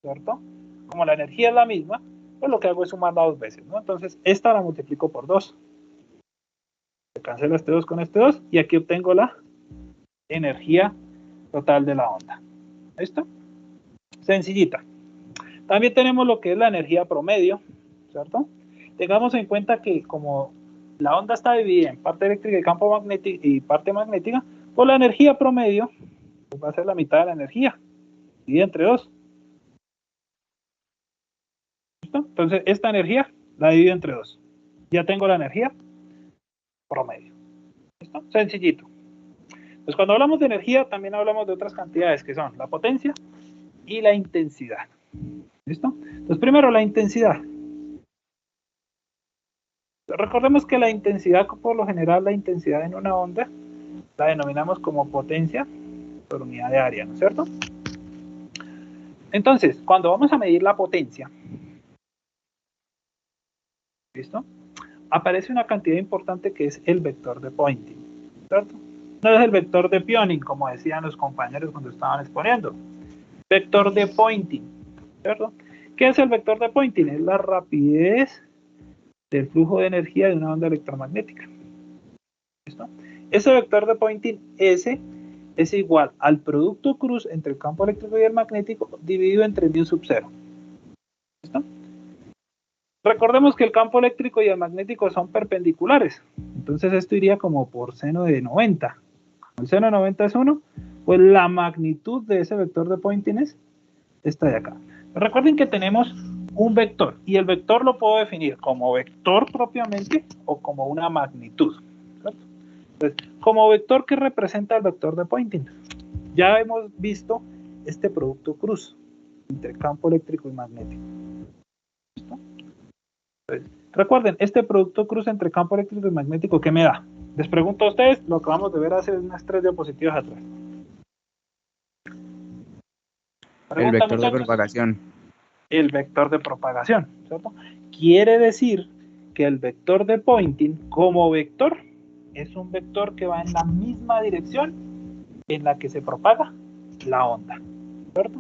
¿cierto? Como la energía es la misma, pues lo que hago es sumarla dos veces, ¿no? Entonces esta la multiplico por 2. Se cancela este 2 con este 2 y aquí obtengo la energía total de la onda. ¿Listo? Sencillita. También tenemos lo que es la energía promedio, ¿cierto? Tengamos en cuenta que como la onda está dividida en parte eléctrica y campo magnético y parte magnética, pues la energía promedio pues va a ser la mitad de la energía, dividida entre 2. ¿Listo? Entonces esta energía la divido entre 2. Ya tengo la energía promedio. ¿Listo? Sencillito. Pues cuando hablamos de energía también hablamos de otras cantidades que son la potencia y la intensidad. ¿Listo? Entonces primero la intensidad. Recordemos que la intensidad, por lo general, la intensidad en una onda la denominamos como potencia por unidad de área, ¿no es cierto? Entonces, cuando vamos a medir la potencia, ¿listo? Aparece una cantidad importante que es el vector de Poynting, ¿cierto? No es el vector de Pioning, como decían los compañeros cuando estaban exponiendo. Vector de Poynting, ¿cierto? ¿Qué es el vector de Poynting? Es la rapidez del flujo de energía de una onda electromagnética. ¿Listo? Ese vector de Poynting S es igual al producto cruz entre el campo eléctrico y el magnético dividido entre mu sub 0. ¿Listo? Recordemos que el campo eléctrico y el magnético son perpendiculares. Entonces esto iría como por seno de 90. El seno de 90 es 1, pues la magnitud de ese vector de Poynting es esta de acá. Recuerden que tenemos un vector y el vector lo puedo definir como vector propiamente o como una magnitud. ¿Cierto? Entonces, como vector, ¿qué representa el vector de Poynting? Ya hemos visto este producto cruz entre campo eléctrico y magnético. ¿Listo? Entonces, recuerden, este producto cruz entre campo eléctrico y magnético, ¿qué me da? Les pregunto a ustedes, lo acabamos de ver hace unas 3 diapositivas atrás. El vector de propagación. El vector de propagación, ¿cierto? Quiere decir que el vector de Poynting como vector es un vector que va en la misma dirección en la que se propaga la onda, ¿cierto?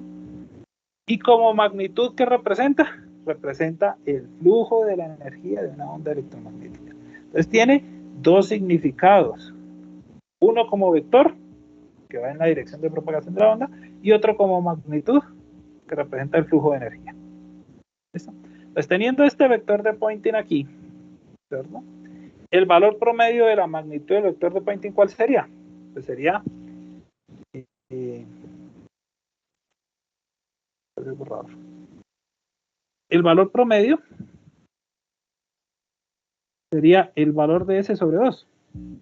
Y como magnitud, ¿qué representa? Representa el flujo de la energía de una onda electromagnética. Entonces tiene dos significados. Uno como vector, que va en la dirección de propagación de la onda, y otro como magnitud, que representa el flujo de energía. ¿Listo? Pues teniendo este vector de Poynting aquí, ¿cierto? El valor promedio de la magnitud del vector de Poynting, ¿cuál sería? Pues sería el valor promedio sería el valor de S sobre 2.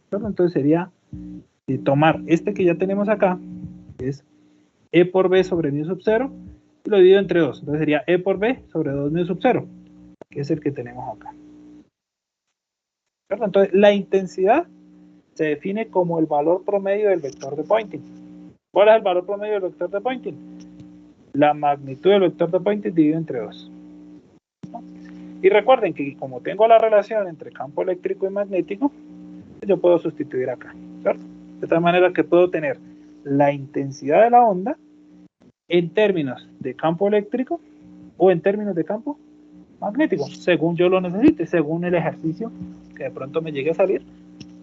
¿Cierto? Entonces sería tomar este que ya tenemos acá, que es E por B sobre mu sub 0, y lo divido entre 2. Entonces sería E por B sobre 2 mu sub 0, que es el que tenemos acá. ¿Cierto? Entonces la intensidad se define como el valor promedio del vector de Poynting. ¿Cuál es el valor promedio del vector de Poynting? La magnitud del vector de Poynting dividido entre 2. Y recuerden que como tengo la relación entre campo eléctrico y magnético, yo puedo sustituir acá, ¿cierto? De tal manera que puedo tener la intensidad de la onda en términos de campo eléctrico o en términos de campo magnético, según yo lo necesite, según el ejercicio que de pronto me llegue a salir,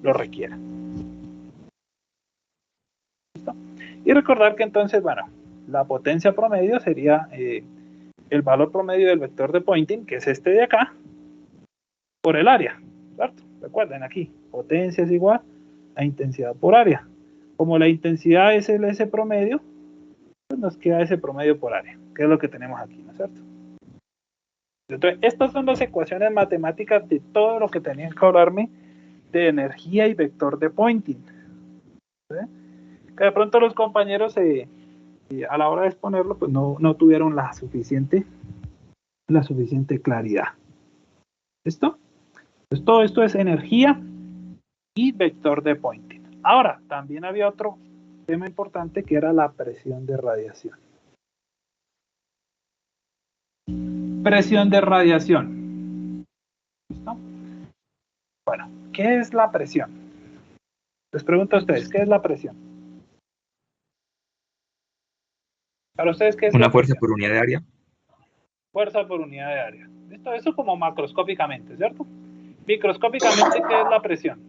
lo requiera. ¿Listo? Y recordar que entonces, bueno, la potencia promedio sería el valor promedio del vector de Poynting, que es este de acá, por el área, ¿cierto? Recuerden aquí, potencia es igual a intensidad por área. Como la intensidad es el S promedio, pues nos queda ese promedio por área, que es lo que tenemos aquí, ¿no es cierto? Entonces, estas son las ecuaciones matemáticas de todo lo que tenían que hablarme de energía y vector de Poynting. ¿Sí? Que de pronto los compañeros a la hora de exponerlo, pues no tuvieron la suficiente claridad. ¿Listo? Pues todo esto es energía y vector de Poynting. Ahora, también había otro tema importante que era la presión de radiación. Presión de radiación. ¿Listo? Bueno, ¿qué es la presión? Les pregunto a ustedes, ¿qué es la presión? Para ustedes, ¿qué es Una la fuerza presión? por unidad de área. Fuerza por unidad de área. ¿Listo? Eso como macroscópicamente, ¿cierto? Microscópicamente, ¿qué es la presión?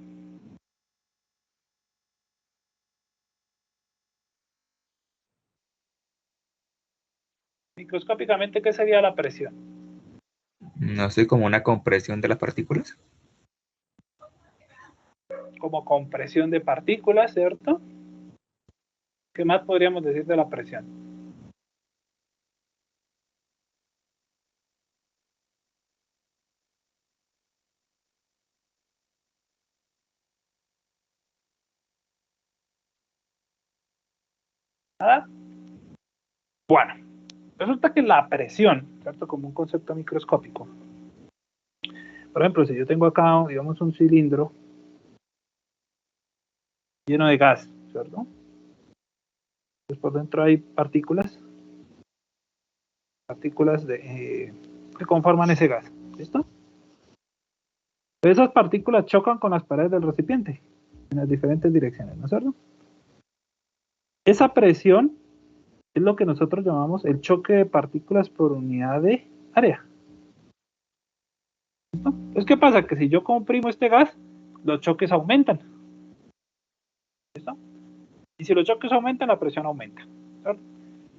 Microscópicamente, ¿qué sería la presión? No sé, como una compresión de las partículas. Como compresión de partículas, ¿cierto? ¿Qué más podríamos decir de la presión? ¿Nada? Bueno, resulta que la presión, ¿cierto? Como un concepto microscópico. Por ejemplo, si yo tengo acá, digamos, un cilindro lleno de gas, ¿cierto? Pues por dentro hay partículas que conforman ese gas, ¿listo? Esas partículas chocan con las paredes del recipiente en las diferentes direcciones, ¿no es cierto? Esa presión es lo que nosotros llamamos el choque de partículas por unidad de área. ¿Listo? Entonces, ¿qué pasa? Que si yo comprimo este gas, los choques aumentan. ¿Listo? Y si los choques aumentan, la presión aumenta. ¿Cierto?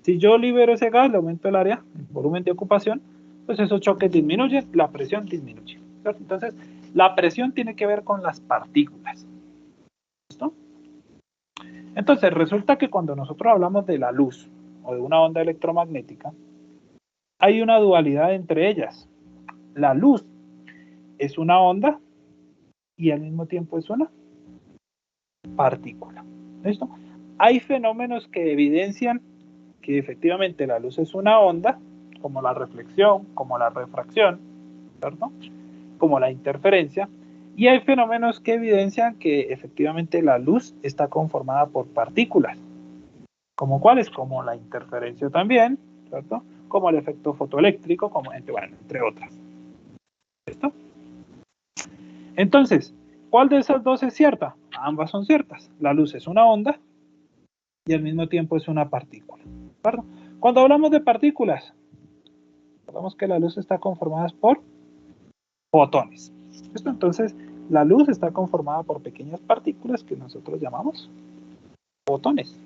Si yo libero ese gas, le aumento el área, el volumen de ocupación, pues esos choques disminuyen, la presión disminuye. ¿Cierto? Entonces, la presión tiene que ver con las partículas. ¿Listo? Entonces, resulta que cuando nosotros hablamos de la luz o de una onda electromagnética, hay una dualidad entre ellas. La luz es una onda y al mismo tiempo es una partícula. ¿Listo? Hay fenómenos que evidencian que efectivamente la luz es una onda, como la reflexión, como la refracción, ¿cierto? Como la interferencia, y hay fenómenos que evidencian que efectivamente la luz está conformada por partículas, como cuáles, como la interferencia también, ¿cierto? Como el efecto fotoeléctrico, como entre otras. ¿Listo? Entonces, ¿cuál de esas dos es cierta? Ambas son ciertas. La luz es una onda y al mismo tiempo es una partícula, ¿cierto? Cuando hablamos de partículas, recordamos que la luz está conformada por fotones. ¿Listo? Entonces, la luz está conformada por pequeñas partículas que nosotros llamamos fotones,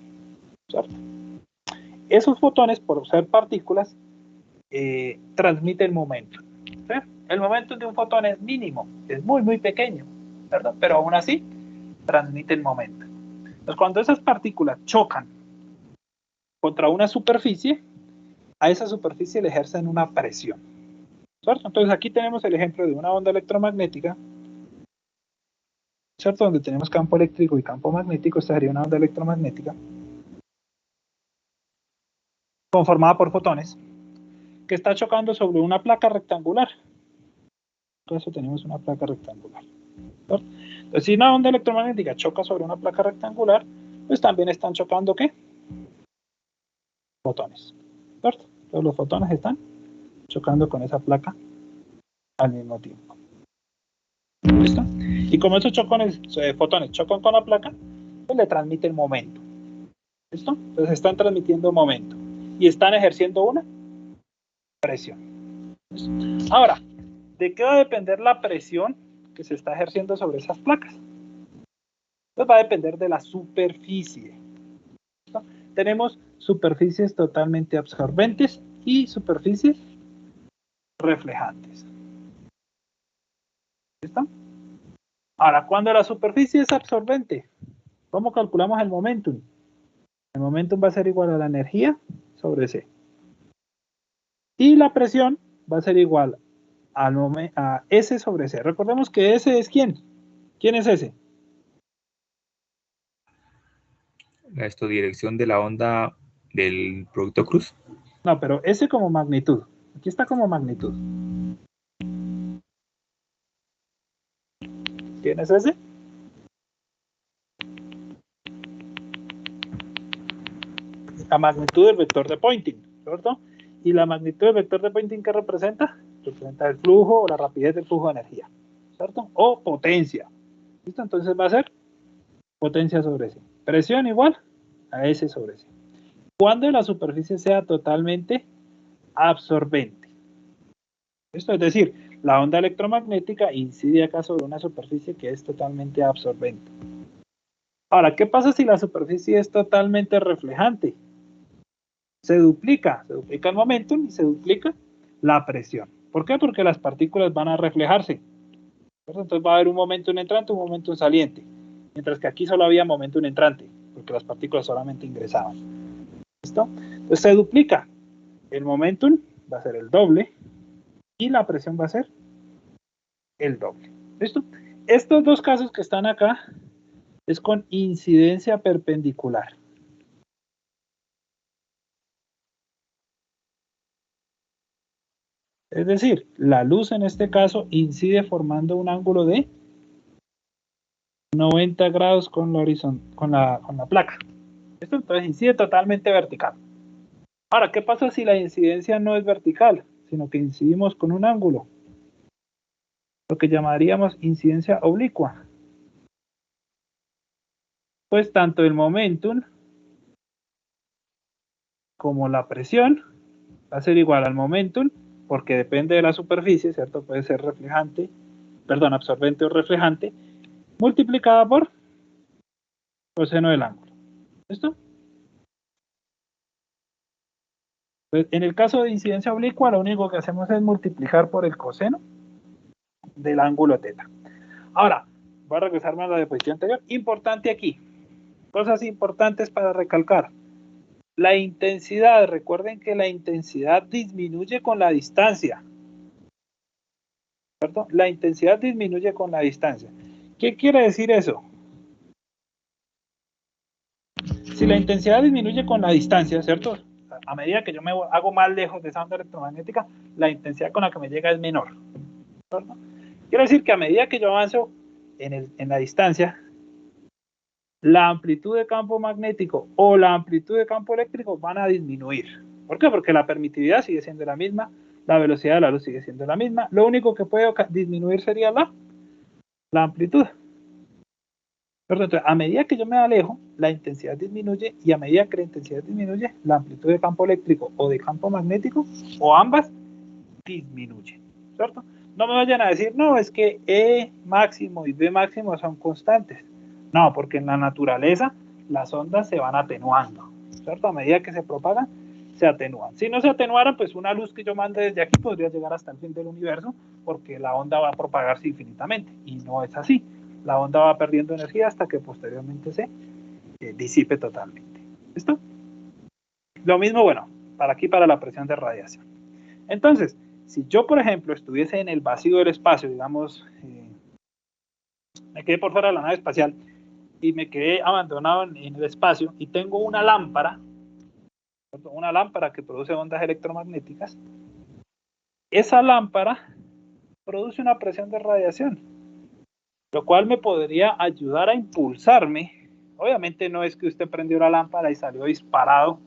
¿cierto? Esos fotones, por ser partículas, transmiten momento. ¿Sí? El momento de un fotón es mínimo, es muy, muy pequeño, ¿verdad? Pero aún así, transmiten momento. Entonces, cuando esas partículas chocan contra una superficie, a esa superficie le ejercen una presión. ¿cierto? Entonces aquí tenemos el ejemplo de una onda electromagnética, ¿cierto? Donde tenemos campo eléctrico y campo magnético. Esta sería una onda electromagnética conformada por fotones que está chocando sobre una placa rectangular. En este caso tenemos una placa rectangular, ¿cierto? Entonces, si una onda electromagnética choca sobre una placa rectangular, pues también están chocando, ¿qué? Fotones, ¿cierto? Entonces los fotones están chocando con esa placa al mismo tiempo. ¿Listo? Y como esos fotones chocan con la placa, pues le transmiten momento. ¿Listo? Entonces están transmitiendo momento y están ejerciendo una presión. ¿Listo? Ahora, ¿de qué va a depender la presión que se está ejerciendo sobre esas placas? Pues va a depender de la superficie. ¿Listo? Tenemos superficies totalmente absorbentes y superficies reflejantes. ¿Listo? Ahora, cuando la superficie es absorbente, ¿cómo calculamos el momentum? El momentum va a ser igual a la energía sobre C. Y la presión va a ser igual a S sobre C. Recordemos que S es ¿quién? ¿Quién es S? La dirección de la onda del producto cruz. No, pero S como magnitud. Aquí está como magnitud. ¿Quién es S? La magnitud del vector de Poynting, ¿cierto? Y la magnitud del vector de Poynting, ¿qué representa? Representa el flujo o la rapidez del flujo de energía, ¿cierto? O potencia. ¿Listo? Entonces va a ser potencia sobre C. Presión igual a S sobre C. Cuando la superficie sea totalmente absorbente. Esto es decir, la onda electromagnética incide acá sobre una superficie que es totalmente absorbente. Ahora, ¿qué pasa si la superficie es totalmente reflejante? Se duplica el momentum y se duplica la presión. ¿Por qué? Porque las partículas van a reflejarse. Entonces va a haber un momentum entrante, un momentum saliente. Mientras que aquí solo había momentum entrante, porque las partículas solamente ingresaban. ¿Listo? Entonces se duplica. El momentum va a ser el doble y la presión va a ser el doble. ¿Listo? Estos dos casos que están acá es con incidencia perpendicular. Es decir, la luz en este caso incide formando un ángulo de 90 grados con la placa. ¿Listo? Entonces incide totalmente vertical. Ahora, ¿qué pasa si la incidencia no es vertical, sino que incidimos con un ángulo? Lo que llamaríamos incidencia oblicua. Pues tanto el momentum como la presión va a ser igual al momentum, porque depende de la superficie, ¿cierto? Puede ser absorbente o reflejante, multiplicada por coseno del ángulo. ¿Listo? Pues en el caso de incidencia oblicua, lo único que hacemos es multiplicar por el coseno del ángulo teta. Ahora, voy a regresarme a la diapositiva anterior. Importante aquí, cosas importantes para recalcar. La intensidad, recuerden que la intensidad disminuye con la distancia. ¿Cierto? La intensidad disminuye con la distancia. ¿Qué quiere decir eso? Si la intensidad disminuye con la distancia, ¿cierto? A medida que yo me hago más lejos de esa onda electromagnética, la intensidad con la que me llega es menor, ¿cierto? Quiere decir que a medida que yo avanzo en la distancia, la amplitud de campo magnético o la amplitud de campo eléctrico van a disminuir. ¿Por qué? Porque la permitividad sigue siendo la misma, la velocidad de la luz sigue siendo la misma, lo único que puede disminuir sería la amplitud. Entonces, a medida que yo me alejo, la intensidad disminuye y a medida que la intensidad disminuye, la amplitud de campo eléctrico o de campo magnético, o ambas, disminuye, ¿cierto? No me vayan a decir, no, es que E máximo y B máximo son constantes. No, porque en la naturaleza las ondas se van atenuando, ¿cierto? A medida que se propagan, se atenúan. Si no se atenuaran, pues una luz que yo mande desde aquí podría llegar hasta el fin del universo, porque la onda va a propagarse infinitamente, y no es así. La onda va perdiendo energía hasta que posteriormente se disipe totalmente. ¿Listo? Lo mismo, bueno, para aquí, para la presión de radiación. Entonces, Si yo, por ejemplo, estuviese en el vacío del espacio, digamos, me quedé por fuera de la nave espacial y me quedé abandonado en el espacio y tengo una lámpara que produce ondas electromagnéticas, esa lámpara produce una presión de radiación, lo cual me podría ayudar a impulsarme. Obviamente no es que usted prendió la lámpara y salió disparado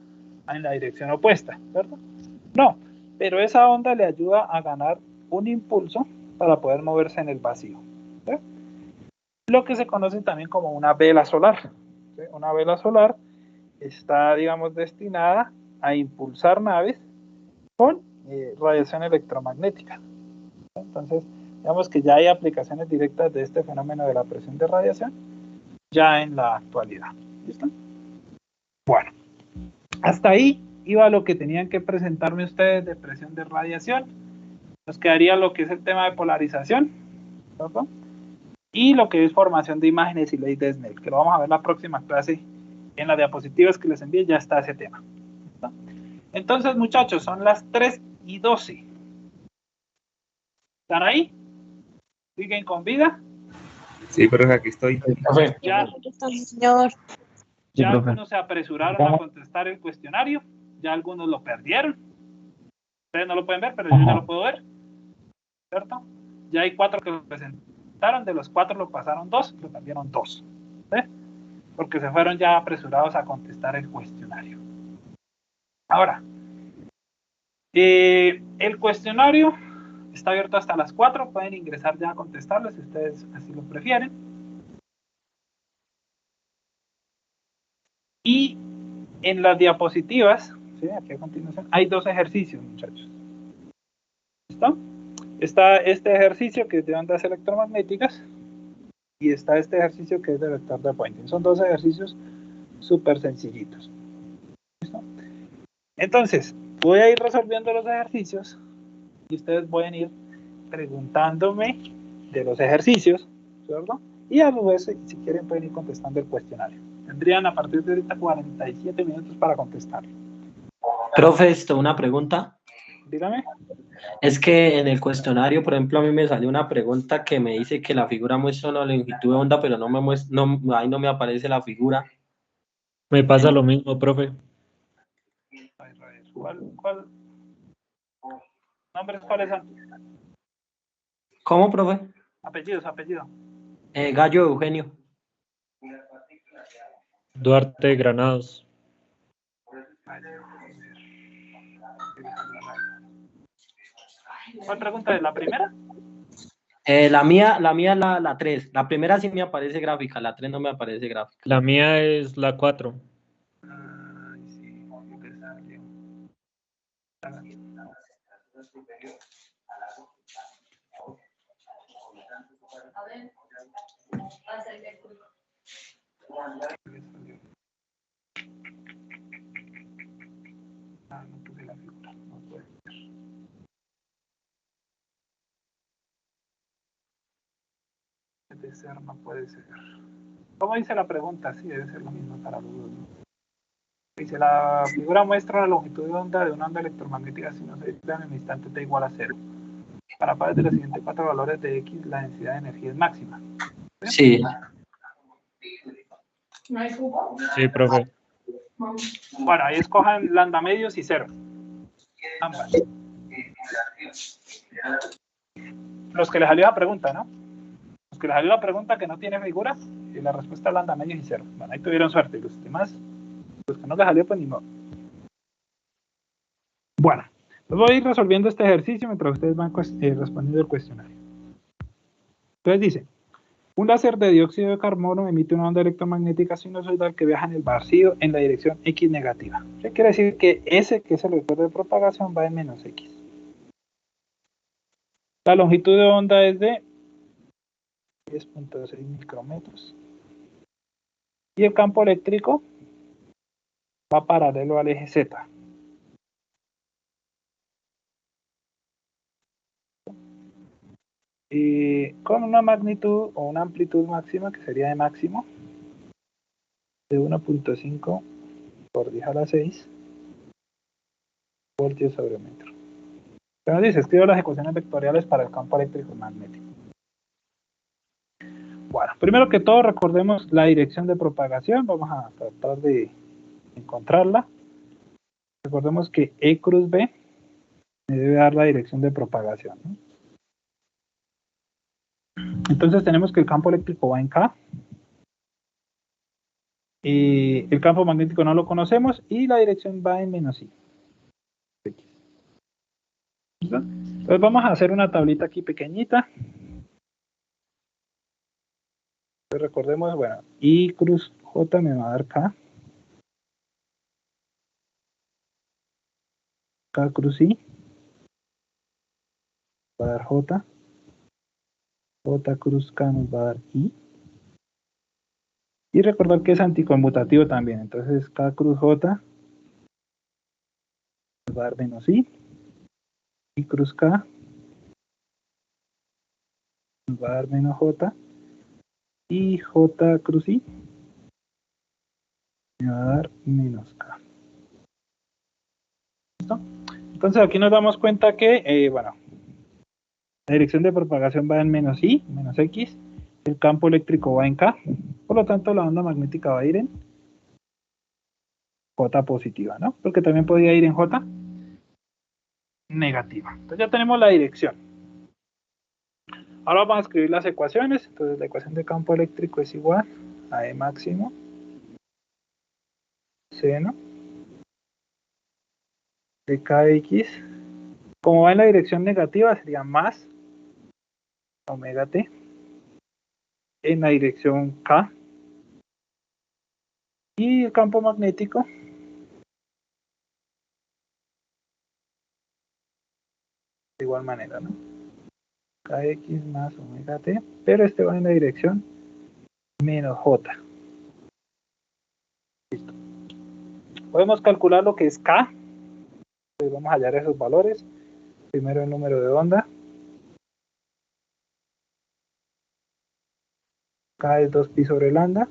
en la dirección opuesta, ¿verdad? No, pero esa onda le ayuda a ganar un impulso para poder moverse en el vacío, ¿sí? Lo que se conoce también como una vela solar, ¿sí? Una vela solar está, digamos, destinada a impulsar naves con radiación electromagnética. Entonces, digamos que ya hay aplicaciones directas de este fenómeno de la presión de radiación ya en la actualidad. ¿Listo? Bueno, hasta ahí iba lo que tenían que presentarme ustedes de presión de radiación. Nos quedaría lo que es el tema de polarización, ¿cierto? Y lo que es formación de imágenes y ley de Snell, que lo vamos a ver la próxima clase. En las diapositivas que les envié ya está ese tema. ¿Listo? Entonces, muchachos, son las 3:12. ¿Están ahí? ¿Siguen con vida? Sí, profe, aquí estoy. Ya, Sí, profe. algunos se apresuraron a contestar el cuestionario, ya algunos lo perdieron. Ustedes no lo pueden ver, pero yo ya lo puedo ver, ¿cierto? Ya hay 4 que lo presentaron, de los 4 lo pasaron 2, lo perdieron 2, ¿sí? Porque se fueron ya apresurados a contestar el cuestionario. Ahora, el cuestionario está abierto hasta las 4, pueden ingresar ya a contestarlo si ustedes así lo prefieren. Y en las diapositivas, ¿sí? Aquí a continuación, hay 2 ejercicios, muchachos. ¿Listo? Está este ejercicio que es de ondas electromagnéticas y está este ejercicio que es de vector de Poynting. Son 2 ejercicios súper sencillitos. ¿Listo? Entonces, voy a ir resolviendo los ejercicios y ustedes pueden ir preguntándome de los ejercicios, ¿cierto? Y a su vez, si quieren, pueden ir contestando el cuestionario. Tendrían a partir de ahorita 47 minutos para contestar. Profe, una pregunta. Dígame. Es que en el cuestionario, por ejemplo, a mí me salió una pregunta que me dice que la figura muestra una longitud de onda, pero no me muestra, no, ahí no me aparece la figura. Me pasa lo mismo, profe. ¿Cuál? ¿Nombres cuáles son? ¿Cómo, profe? Apellido. Gallo Eugenio. Duarte Granados. ¿Cuál pregunta es? ¿La primera? La mía es la 3. La primera sí me aparece gráfica, la 3 no me aparece gráfica. La mía es la 4. Ay, sí, ¿qué salió? No puse la figura, no puede ser. Debe ser, no puede ser. ¿Cómo dice la pregunta? Sí, debe ser lo mismo para los dos, ¿no? Dice, la figura muestra la longitud de onda de una onda electromagnética si no se despliegan en el instante t igual a 0. Para cuáles de los siguientes 4 valores de X la densidad de energía es máxima. Sí. Sí, profe. Bueno, ahí escojan lambda medios y 0. Ambas. Los que les salió la pregunta, ¿no? Los que les salió la pregunta que no tiene figura, y la respuesta es lambda medios y 0. Bueno, ahí tuvieron suerte. Los demás, los que no les salió, pues ni modo. Bueno, pues voy a ir resolviendo este ejercicio mientras ustedes van respondiendo el cuestionario. Entonces dice, un láser de dióxido de carbono emite una onda electromagnética sinusoidal que viaja en el vacío en la dirección X negativa. ¿Qué quiere decir? Que S, que es el vector de propagación, va en menos X. La longitud de onda es de 10.6 micrómetros. Y el campo eléctrico va paralelo al eje Z. Con una magnitud o una amplitud máxima, que sería de máximo, de 1.5 por 10 a la 6 voltios sobre metro. Entonces dice, escribo las ecuaciones vectoriales para el campo eléctrico magnético. Bueno, primero que todo recordemos la dirección de propagación, vamos a tratar de encontrarla. Recordemos que E cruz B me debe dar la dirección de propagación, ¿no? Entonces tenemos que el campo eléctrico va en K, y el campo magnético no lo conocemos y la dirección va en menos I. ¿Listo? Entonces vamos a hacer una tablita aquí pequeñita. Entonces recordemos, bueno, I cruz J me va a dar K. K cruz I va a dar J. J cruz K nos va a dar I. Y recordar que es anticonmutativo también. Entonces K cruz J nos va a dar menos I. I cruz K nos va a dar menos J. Y J cruz I me va a dar menos K. ¿Listo? Entonces aquí nos damos cuenta que, bueno, la dirección de propagación va en menos I, menos X. El campo eléctrico va en K. Por lo tanto, la onda magnética va a ir en J positiva, ¿no? Porque también podría ir en J negativa. Entonces ya tenemos la dirección. Ahora vamos a escribir las ecuaciones. Entonces la ecuación de campo eléctrico es igual a E máximo seno de KX. Como va en la dirección negativa, sería más omega T en la dirección K. Y el campo magnético de igual manera, ¿no? KX más omega T, pero este va en la dirección menos J. Listo. Podemos calcular lo que es K. Entonces vamos a hallar esos valores. Primero el número de onda. K es 2pi sobre lambda.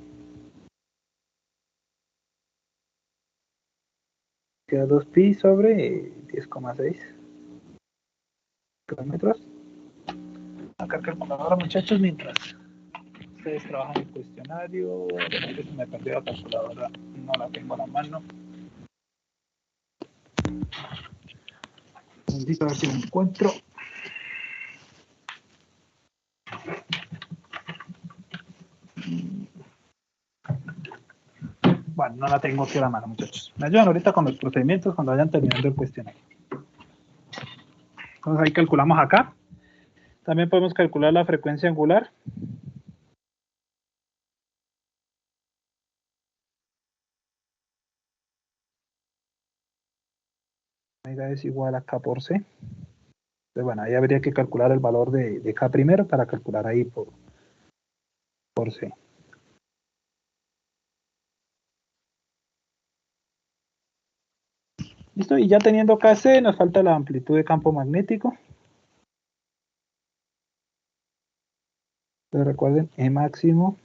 Queda 2pi sobre 10,6 kilómetros. Acá calculadora, muchachos, mientras ustedes trabajan el cuestionario. Se me perdió la calculadora, no la tengo a la mano. Un momentito a ver si la encuentro. Bueno, no la tengo aquí a la mano, muchachos. Me ayudan ahorita con los procedimientos cuando vayan terminando el cuestionario. Entonces ahí calculamos acá. También podemos calcular la frecuencia angular. Omega es igual a K por C. Entonces, bueno, ahí habría que calcular el valor de K primero para calcular ahí por C. Listo, y ya teniendo KC, nos falta la amplitud de campo magnético. Entonces recuerden, E máximo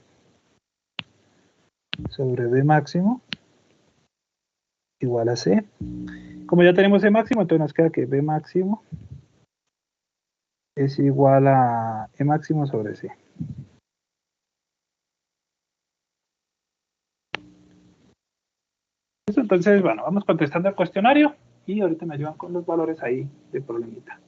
sobre B máximo igual a C. Como ya tenemos E máximo, entonces nos queda que B máximo es igual a E máximo sobre C. Listo, entonces, bueno, vamos contestando el cuestionario y ahorita me ayudan con los valores ahí de problemita.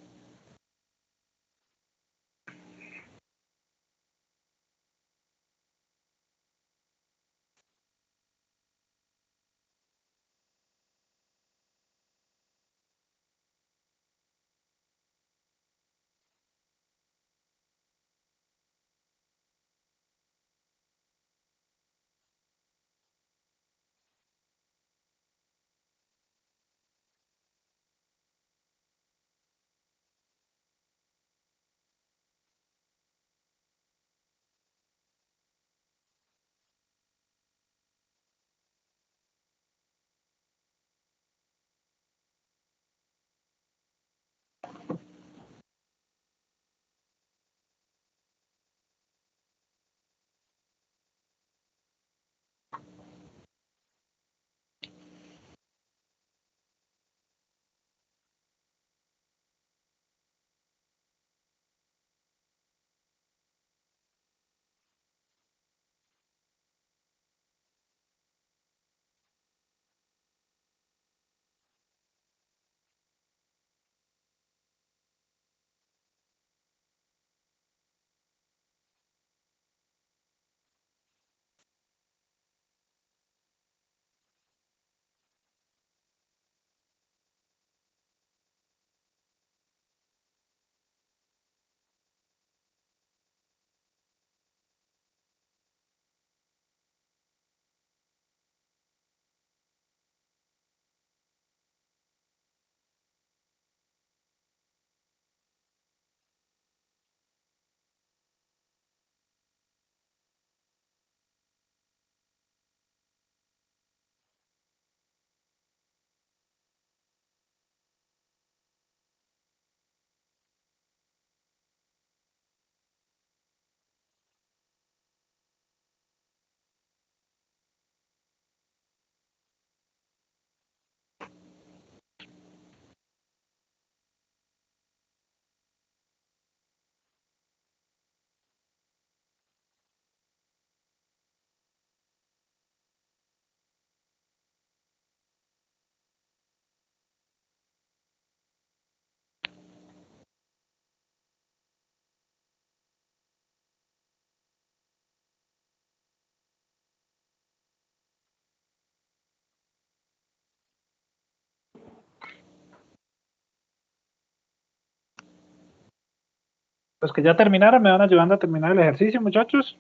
Los que ya terminaron me van ayudando a terminar el ejercicio, muchachos.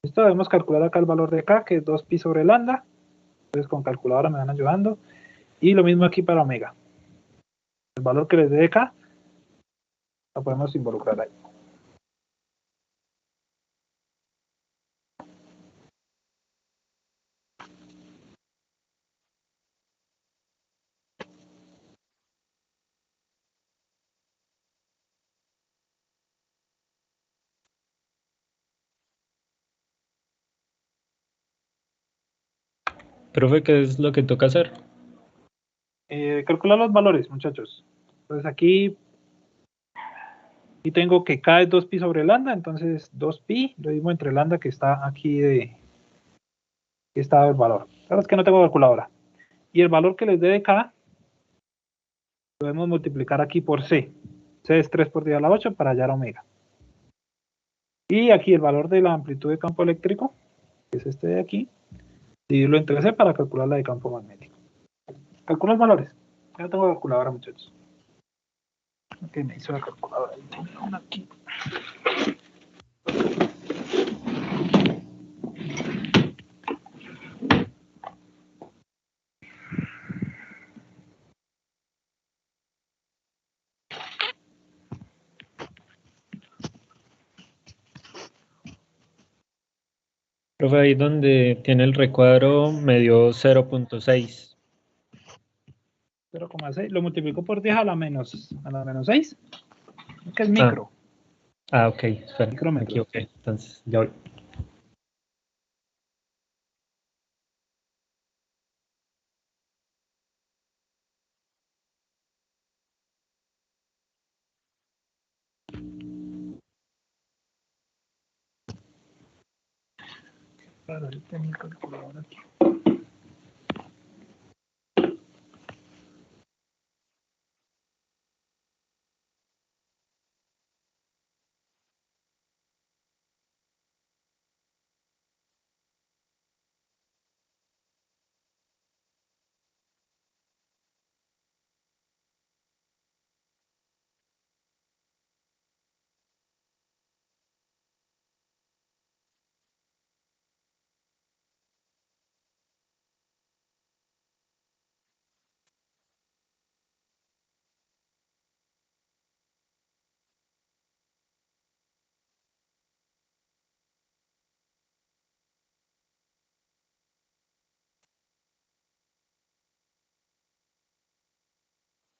Listo, debemos calcular acá el valor de acá, que es 2pi sobre lambda. Entonces con calculadora me van ayudando. Y lo mismo aquí para omega. El valor que les dé acá, lo podemos involucrar ahí. Profe, ¿qué es lo que toca hacer? Calcular los valores, muchachos. Entonces aquí tengo que K es 2pi sobre lambda, entonces 2pi, lo mismo entre lambda que está aquí que está el valor. Claro, es que no tengo calculadora. Y el valor que les dé de K, lo debemos multiplicar aquí por C. C es 3 por 10 a la 8 para hallar omega. Y aquí el valor de la amplitud de campo eléctrico, que es este de aquí, dividirlo entre C para calcular la de campo magnético. Calculo los valores. Ya tengo calculadora, muchachos. Ok, me hizo la calculadora. Tengo una aquí. Profe, ahí donde tiene el recuadro me dio 0.6. 0,6. Lo multiplico por 10 a la menos 6. Que es micro. Ok, espera, me equivoqué. Entonces, ya voy. Claro, yo tenía el calculador aquí.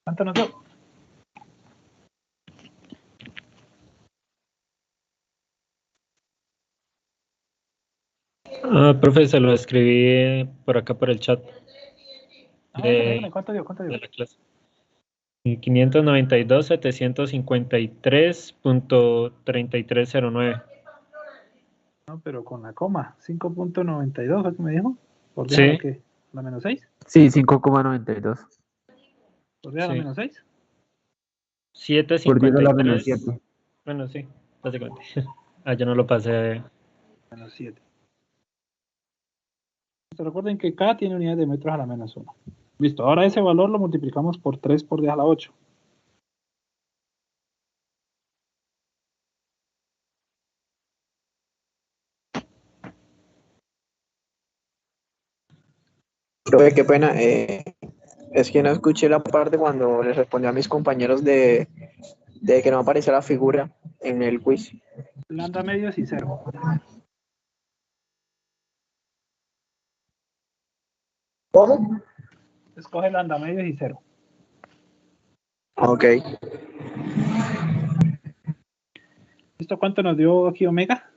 ¿Cuánto nos dio? Profe, se lo escribí por acá por el chat ¿Cuánto dio? de la clase. 592.753.3309. No, pero con la coma. 5.92, ¿es que me dijo? ¿Por 10 a Sí. la qué? ¿La menos 6? Sí, 5,92. ¿Por 10 a la Sí. menos 6? 7.53. Por 10 a la menos 7. Bueno, sí, básicamente. Yo no lo pasé. Menos 7. Recuerden que K tiene unidades de metros a la menos 1. Listo, ahora ese valor lo multiplicamos por 3 por 10 a la 8. Profe, qué pena. Es que no escuché la parte cuando les respondí a mis compañeros de que no aparecía la figura en el quiz. Lambda medios y 0. ¿Cómo? Escoge lambda medios y 0. Ok. ¿Listo? ¿Cuánto nos dio aquí omega?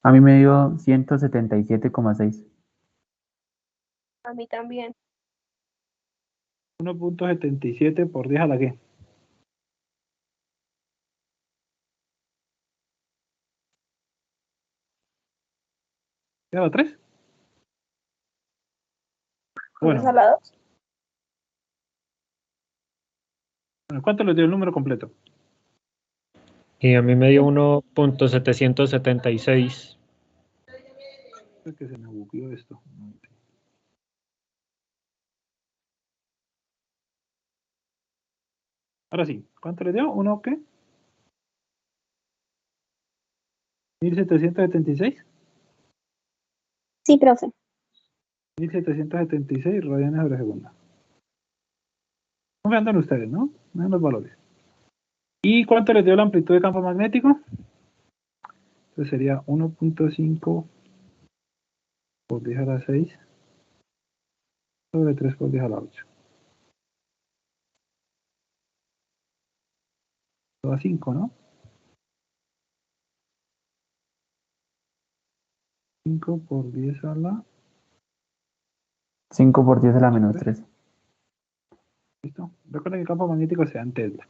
A mí me dio 177,6. A mí también. 1.77 por 10 a la qué. ¿10 a la 3? Bueno. ¿Salados? Bueno, ¿cuánto les dio el número completo? Y a mí me dio 1.776. Que se me bugueó esto. Ahora sí, ¿cuánto le dio? ¿Uno qué? 1776. Sí, profe. 1776 radianes sobre segundo. Confiando en ustedes, ¿no? En los valores. ¿Y cuánto les dio la amplitud de campo magnético? Entonces sería 1.5 por 10 a la 6 sobre 3 por 10 a la 8. Todo a 5, ¿no? 5 por 10 a la 5 por 10 a la menos 3. ¿Listo? Recuerden que el campo magnético sea en Tesla.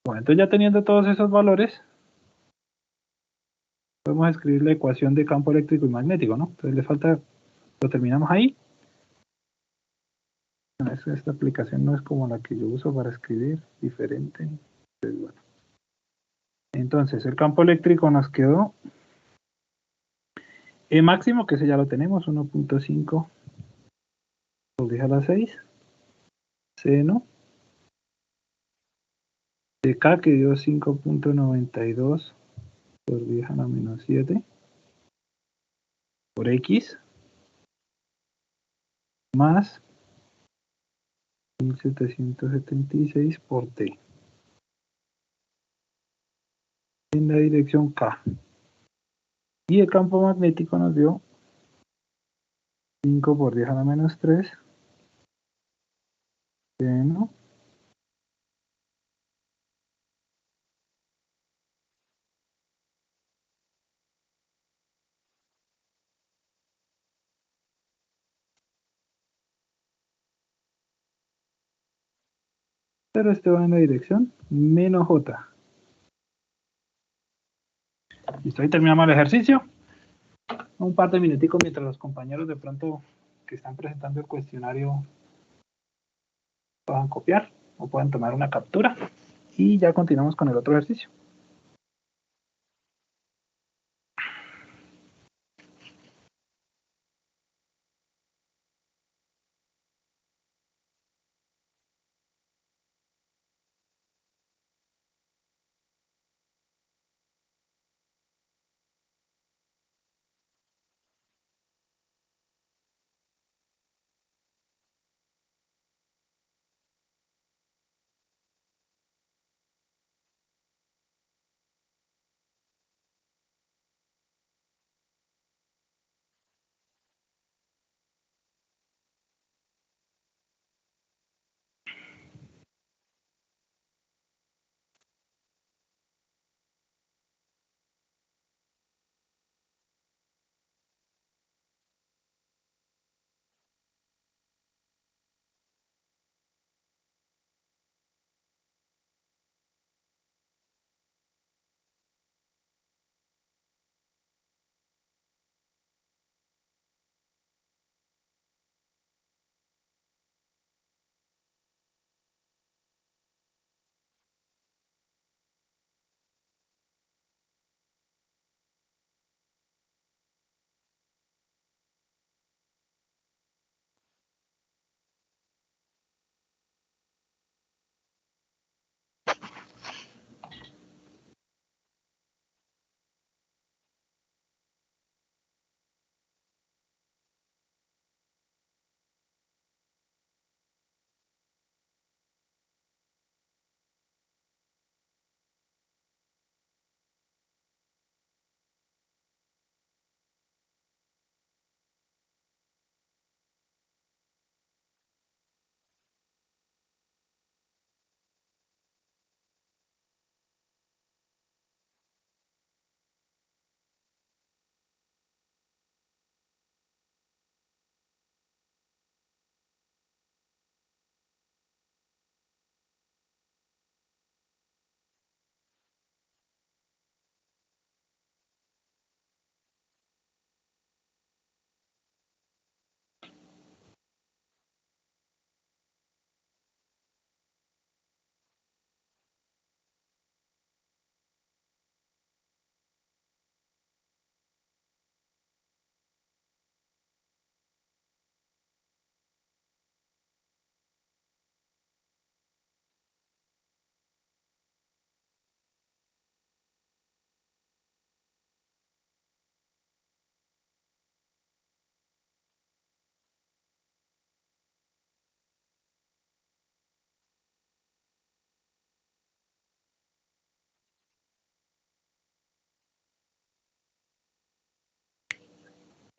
Bueno, entonces ya teniendo todos esos valores, podemos escribir la ecuación de campo eléctrico y magnético, ¿no? Entonces le falta, lo terminamos ahí. Esta aplicación no es como la que yo uso para escribir, diferente. Entonces, bueno. Entonces, el campo eléctrico nos quedó E máximo, que ese ya lo tenemos, 1.5 por 10 a la 6, seno de K, que dio 5.92 por 10 a la menos 7, por X, más 1776 por T, en la dirección K. Y el campo magnético nos dio 5 por 10 a la menos 3, seno pero este va en la dirección menos J. Listo, ahí terminamos el ejercicio. Un par de minuticos mientras los compañeros de pronto que están presentando el cuestionario puedan copiar o puedan tomar una captura y ya continuamos con el otro ejercicio.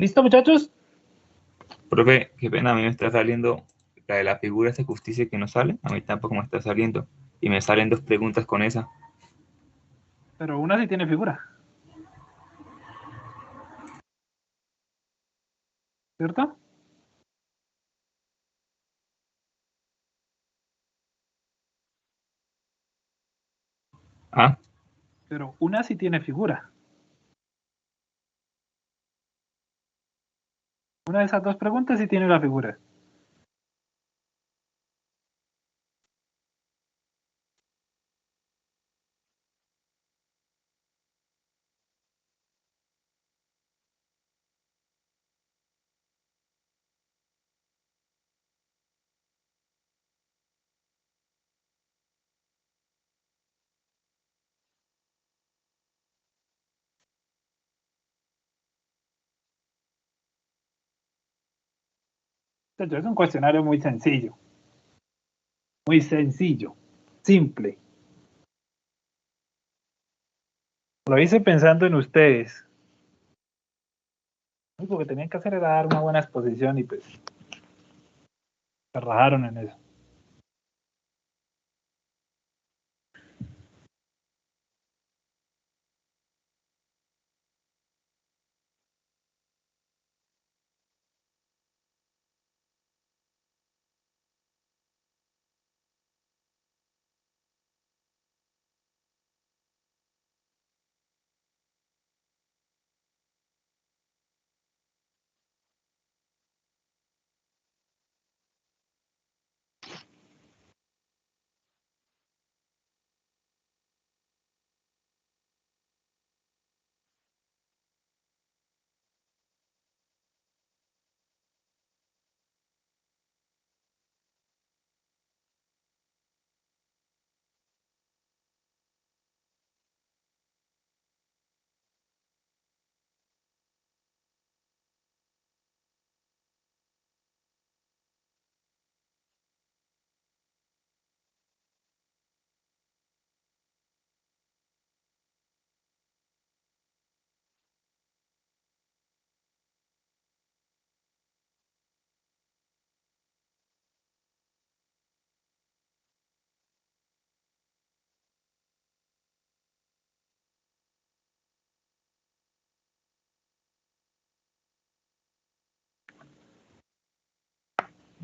¿Listo, muchachos? Profe, qué pena, a mí me está saliendo la de la figura esa que usted dice que no sale, a mí tampoco me está saliendo. Y me salen dos preguntas con esa. Pero una sí tiene figura. ¿Cierto? Ah, Pero una sí tiene figura. Una de esas dos preguntas sí tiene la figura. Entonces, es un cuestionario muy sencillo. Muy sencillo. Simple. Lo hice pensando en ustedes. Lo único que tenían que hacer era dar una buena exposición y pues se rajaron en eso.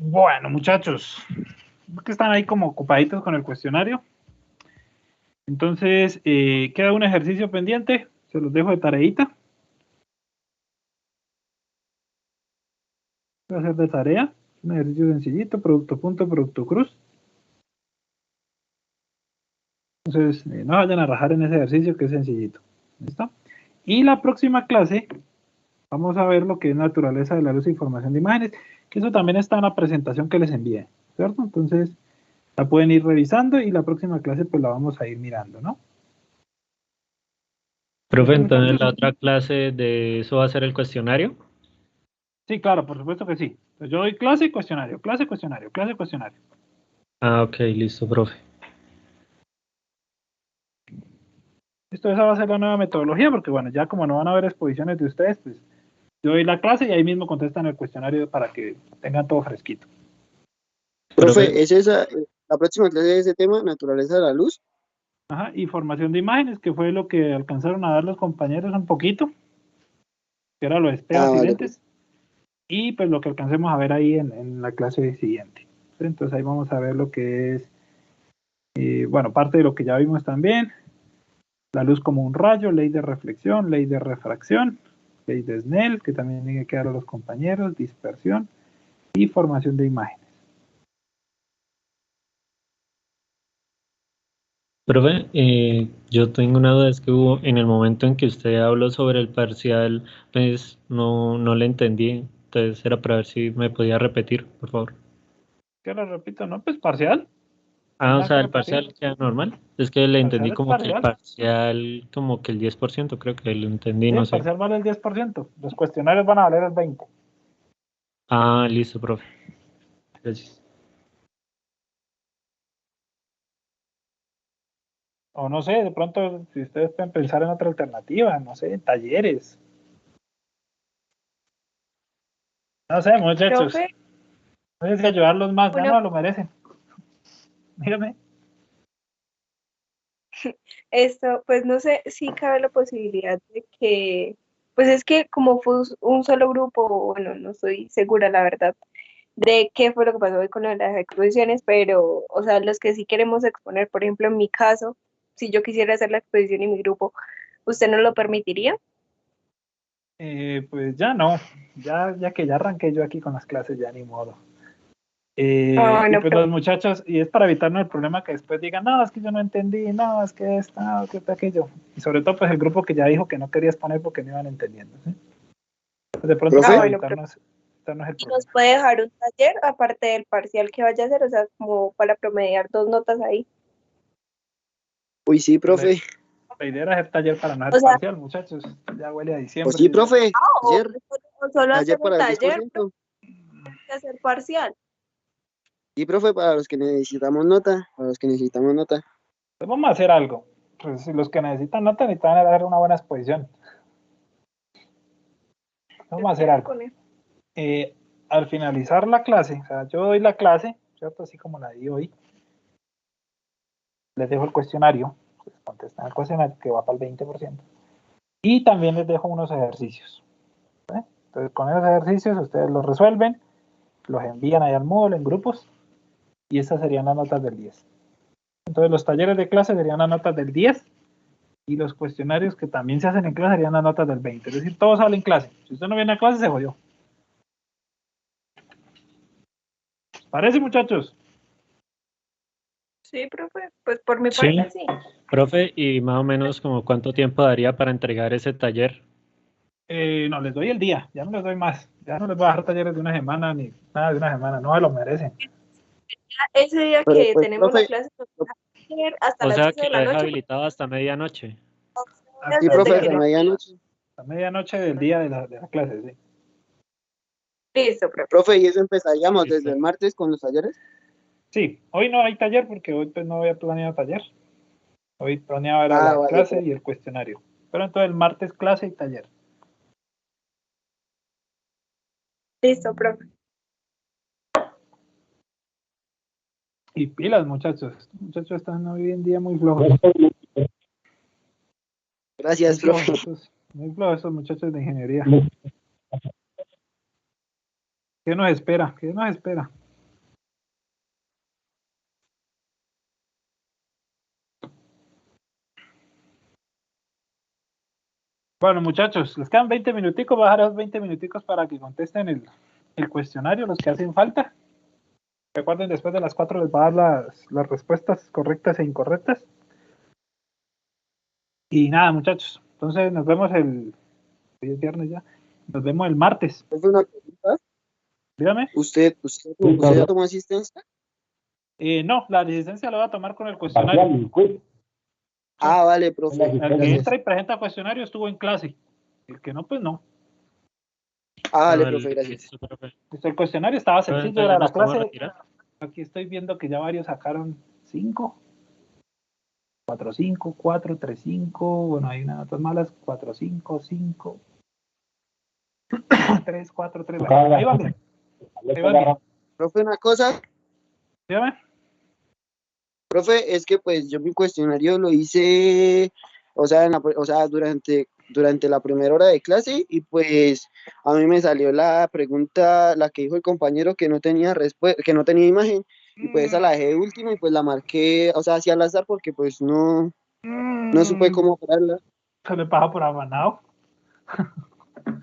Bueno, muchachos, que están ahí como ocupaditos con el cuestionario. Entonces, queda un ejercicio pendiente. Se los dejo de tareita. Voy a hacer de tarea. Un ejercicio sencillito, producto punto, producto cruz. Entonces, no vayan a rajar en ese ejercicio que es sencillito. ¿Listo? Y la próxima clase vamos a ver lo que es naturaleza de la luz e información de imágenes, que eso también está en la presentación que les envié, ¿cierto? Entonces, la pueden ir revisando y la próxima clase pues la vamos a ir mirando, ¿no? Profe, ¿Listo, entonces muchachos? la otra clase de eso va a ser el cuestionario. Sí, claro, por supuesto que sí. Entonces, yo doy clase y cuestionario, clase, cuestionario, clase, cuestionario. Ah, ok, listo, profe. Esto, esa va a ser la nueva metodología, porque bueno, ya como no van a haber exposiciones de ustedes, pues yo doy la clase y ahí mismo contestan el cuestionario para que tengan todo fresquito. Profe, Profe, ¿es esa la próxima clase de ese tema, naturaleza de la luz? Ajá, y formación de imágenes, que fue lo que alcanzaron a dar los compañeros un poquito, que era lo de Ah, espejos y vale. lentes, y pues lo que alcancemos a ver ahí en la clase siguiente. Entonces ahí vamos a ver lo que es, bueno, parte de lo que ya vimos también, la luz como un rayo, ley de reflexión, ley de refracción, ley de Snell, que también tiene que dar a los compañeros, dispersión y formación de imágenes. profe, yo tengo una duda, es que hubo en el momento en que usted habló sobre el parcial, pues no le entendí, entonces era para ver si me podía repetir, por favor. ¿Qué lo repito? ¿No? Pues parcial, no hay Ah, o nada que sea, el repetir. parcial queda normal. Es que le Parcial entendí es como que el parcial. parcial, como que el 10%, creo que lo entendí, Sí, no el sé. parcial vale el 10%. Los cuestionarios van a valer el 20%. Ah, listo, profe. Gracias. O no sé, de pronto, si ustedes pueden pensar en otra alternativa, no sé, talleres. No sé, muchachos. Profe, No sé si ayudarlos más, ya una- no lo merecen. Dígame. esto, pues no sé si cabe la posibilidad de que, pues es que como fue un solo grupo, bueno, no estoy segura la verdad de qué fue lo que pasó hoy con lo de las exposiciones, pero, o sea, los que sí queremos exponer, por ejemplo, en mi caso, si yo quisiera hacer la exposición en mi grupo, ¿usted no lo permitiría? Pues ya no, ya que ya arranqué yo aquí con las clases, ya ni modo. Y Bueno, pues pero los muchachos, y es para evitarnos el problema que después digan, no, es que yo no entendí, no, es que esto, no, que esto, aquello. Y sobre todo, pues el grupo que ya dijo que no quería exponer porque no iban entendiendo. ¿Sí? Pues, de pronto, ¿Profe? para bueno, pero evitarnos el ¿y problema. nos puede dejar un taller aparte del parcial que vaya a hacer? O sea, como para promediar 2 notas ahí. Uy, sí, profe. La idea era hacer taller para no O hacer sea, parcial, muchachos. Ya huele a O diciembre. sí, profe. o Ayer, solo ayer hacer un para el taller, pero 10%. hay que hacer parcial. Sí, profe, para los que necesitamos nota. Para los que necesitamos nota. Pues vamos a hacer algo. Pues si los que necesitan nota necesitan dar una buena exposición. Vamos a hacer algo. Al finalizar la clase, o sea, yo doy la clase, ¿cierto? Así como la di hoy. Les dejo el cuestionario. Pues contestan el cuestionario que va para el 20%. Y también les dejo unos ejercicios. ¿eh? Entonces, con esos ejercicios ustedes los resuelven, los envían ahí al Moodle en grupos y esas serían las notas del 10. Entonces, los talleres de clase serían las notas del 10 y los cuestionarios que también se hacen en clase serían las notas del 20. Es decir, todo sale en clase. Si usted no viene a clase, se jodió. ¿Parece, muchachos? Sí, profe, pues por mi Sí, parte sí. profe, y más o menos como cuánto tiempo daría para entregar ese taller. No, les doy el día, ya no les doy más. Ya no les voy a dejar talleres de una semana ni nada de una semana, no se lo merecen. Ese día Pero que pues, tenemos la profe, clase nos deja hacer hasta O las sea 12 que de lo la deja noche, habilitado hasta medianoche. sí, desde profe, que hasta no. medianoche. A medianoche del día de la clase, sí. Listo, profe. Profe, ¿y eso empezaríamos Listo. desde el martes con los talleres? Sí, hoy no hay taller porque hoy pues no había planeado taller. Hoy planeaba era Ah, la vale, clase profe. y el cuestionario. Pero entonces el martes clase y taller. Listo, profe. Y pilas, muchachos. Estos muchachos están hoy en día muy flojos. Gracias, profe. Muy flojos estos muchachos de ingeniería. ¿Qué nos espera? ¿Qué nos espera? Bueno, muchachos, les quedan 20 minuticos. Voy a dejar esos 20 minuticos para que contesten el cuestionario, los que hacen falta. Recuerden, después de las 4 les va a dar las respuestas correctas e incorrectas. Y nada, muchachos. Entonces nos vemos hoy es viernes ya. Nos vemos el martes. Profe, una pregunta. Dígame. ¿Usted ya tomó asistencia? No, la licencia la voy a tomar con el cuestionario. Ah, vale, profe. El que Gracias. entra y presenta cuestionario estuvo en clase. El que no, pues no. Ah, vale, Vale, profe, gracias. listo, profe. El cuestionario estaba Profe, sencillo, entonces era ya la nos podemos clase. retirar. Aquí estoy viendo que ya varios sacaron 5. 4, 5, 4, 3, 5. Bueno, hay unas notas malas. 4, 5, 5. 3, 4, 3. Bueno, ahí van bien. Ahí van bien. Profe, una cosa. Dígame. Profe, es que pues yo mi cuestionario lo hice, o sea, durante la primera hora de clase y pues a mí me salió la pregunta, la que dijo el compañero que no tenía que no tenía imagen y pues esa la dejé de última y pues la marqué, o sea, así al azar porque pues no supe cómo pararla. Se le pasa por afanado.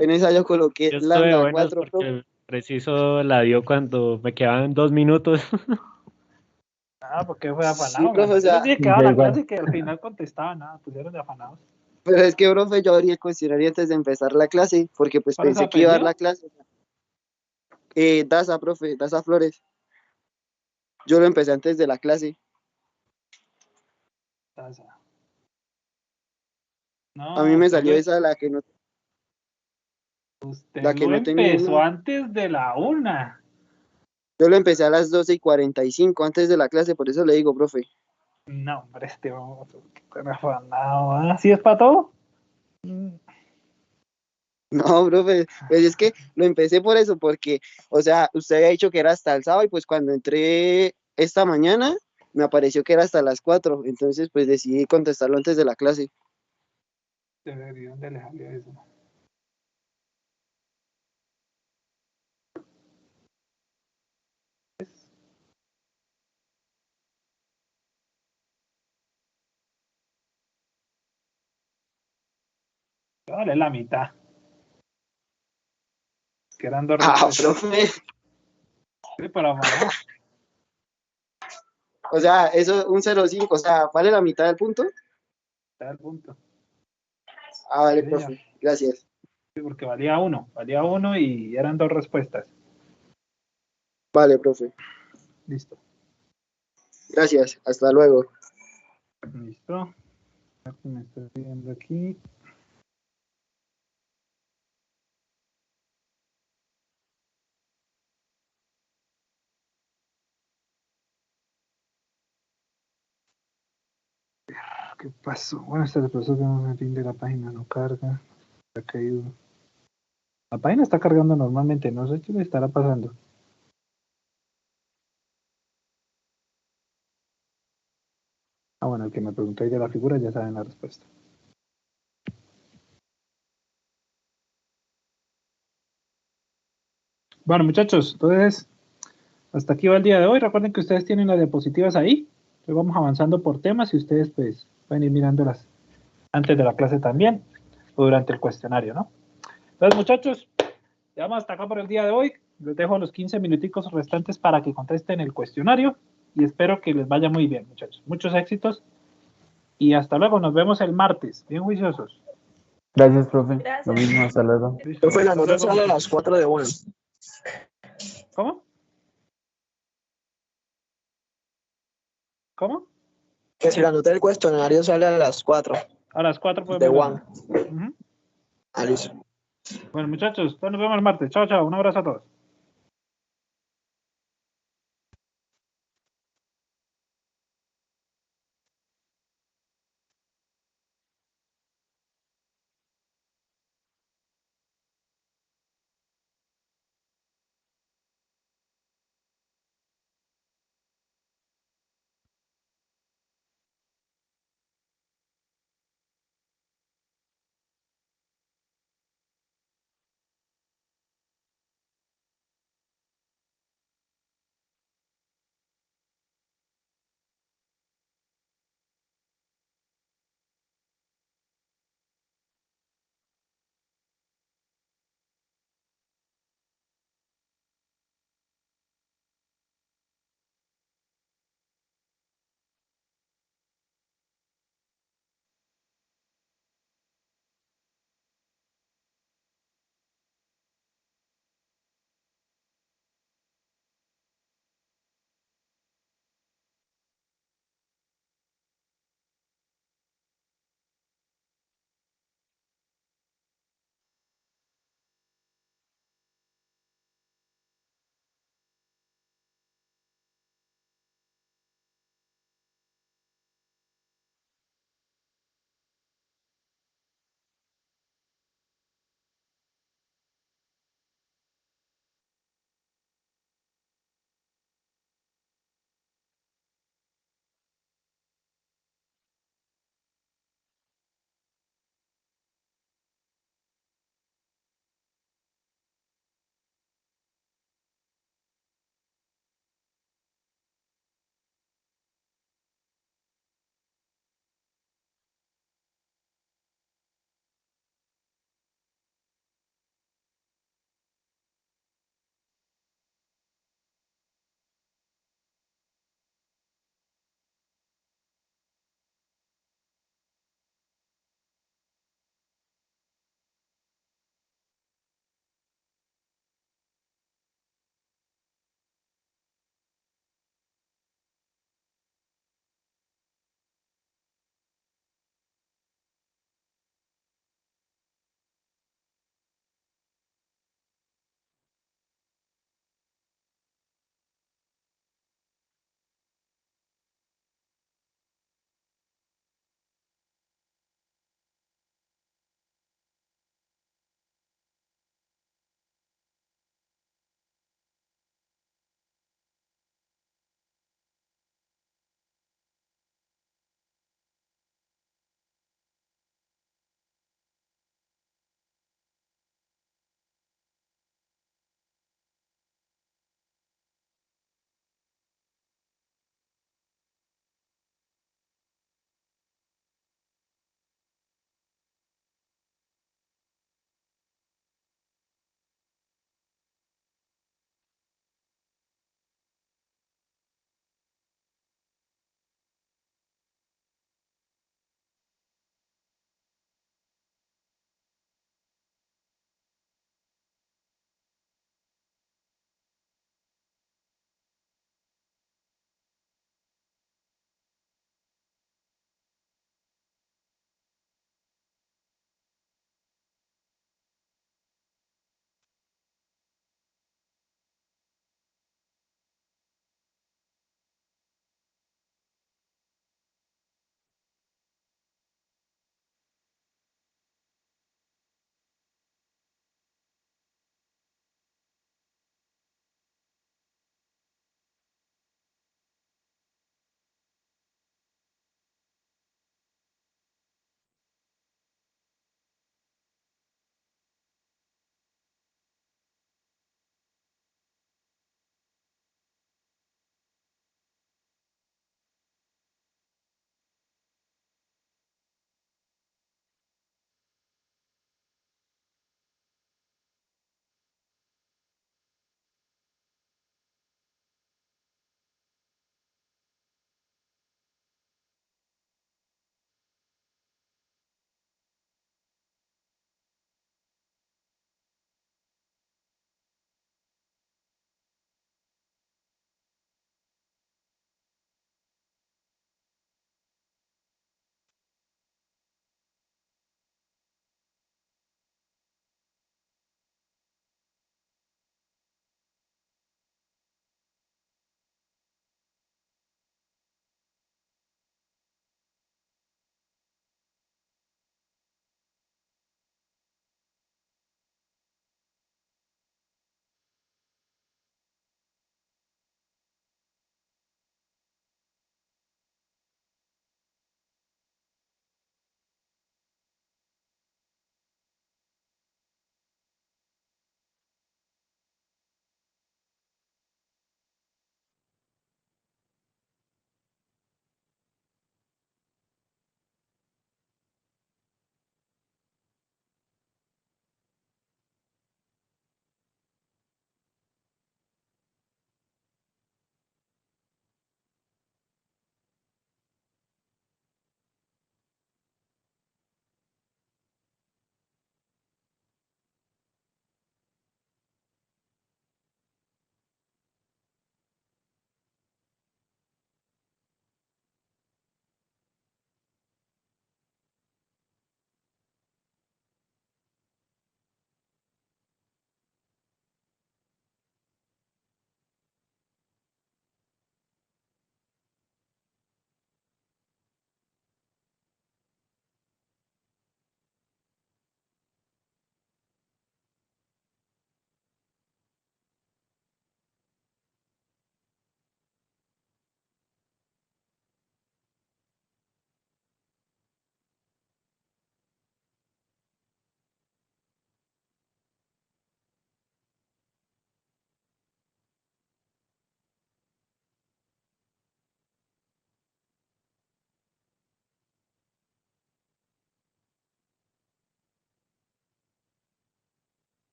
En esa yo coloqué Yo estuve de lambda buenas 4, profe. porque preciso la dio cuando me quedaban 2 minutos. Ah, porque fue Sí, afanado. profe, o Yo les sea, dije que daba la clase y que al final contestaba nada. Pusieron de afanados. pero es que, profe, yo abrí el cuestionario antes de empezar la clase porque pues ¿Cuál es su pensé que iba a dar la apellido? clase. Daza, profe, Daza Flores. Yo lo empecé antes de la clase. No, A mí me usted salió esa, la que no lo tenía empezó una. antes de la 1. Yo lo empecé a las 12:45 antes de la clase, por eso le digo, profe. No, hombre, vamos, qué tan afanado. ¿Ah? ¿Sí es para todo? No, profe, pues es que lo empecé por eso, porque, o sea, usted había dicho que era hasta el sábado y pues cuando entré esta mañana me apareció que era hasta las 4, entonces pues decidí contestarlo antes de la clase. ¿De dónde le salió eso? Vale, la mitad. Que eran dos profe. Sí, pero bueno. O sea, eso un 0,5, o sea, ¿vale la mitad del punto? Está el punto. Ah, vale, Sí, profe, gracias. Sí, porque valía uno y eran dos respuestas. Vale, profe. Listo. Gracias, hasta luego. Listo. Me estoy viendo aquí. ¿Qué pasó? Bueno, este pasó que el fin de la página no carga. Ha caído. La página está cargando normalmente, no sé qué le estará pasando. Ah, bueno, el que me preguntó ahí de la figura ya saben la respuesta. Bueno, muchachos, entonces, hasta aquí va el día de hoy. Recuerden que ustedes tienen las diapositivas ahí. Entonces vamos avanzando por temas y ustedes pues pueden ir mirándolas antes de la clase también o durante el cuestionario, ¿no? Entonces, muchachos, ya vamos hasta acá por el día de hoy. Les dejo los 15 minuticos restantes para que contesten el cuestionario y espero que les vaya muy bien, muchachos. Muchos éxitos y hasta luego. Nos vemos el martes. Bien juiciosos. Gracias, profe. Gracias. Lo mismo, hasta luego. Profe, la nota sale a las 4 de 1. ¿Cómo? ¿Cómo? Que si la nota del cuestionario sale a las 4. A las 4 de podemos. 1. Ah, listo. Bueno, muchachos, nos vemos el martes. Chao, chao. Un abrazo a todos.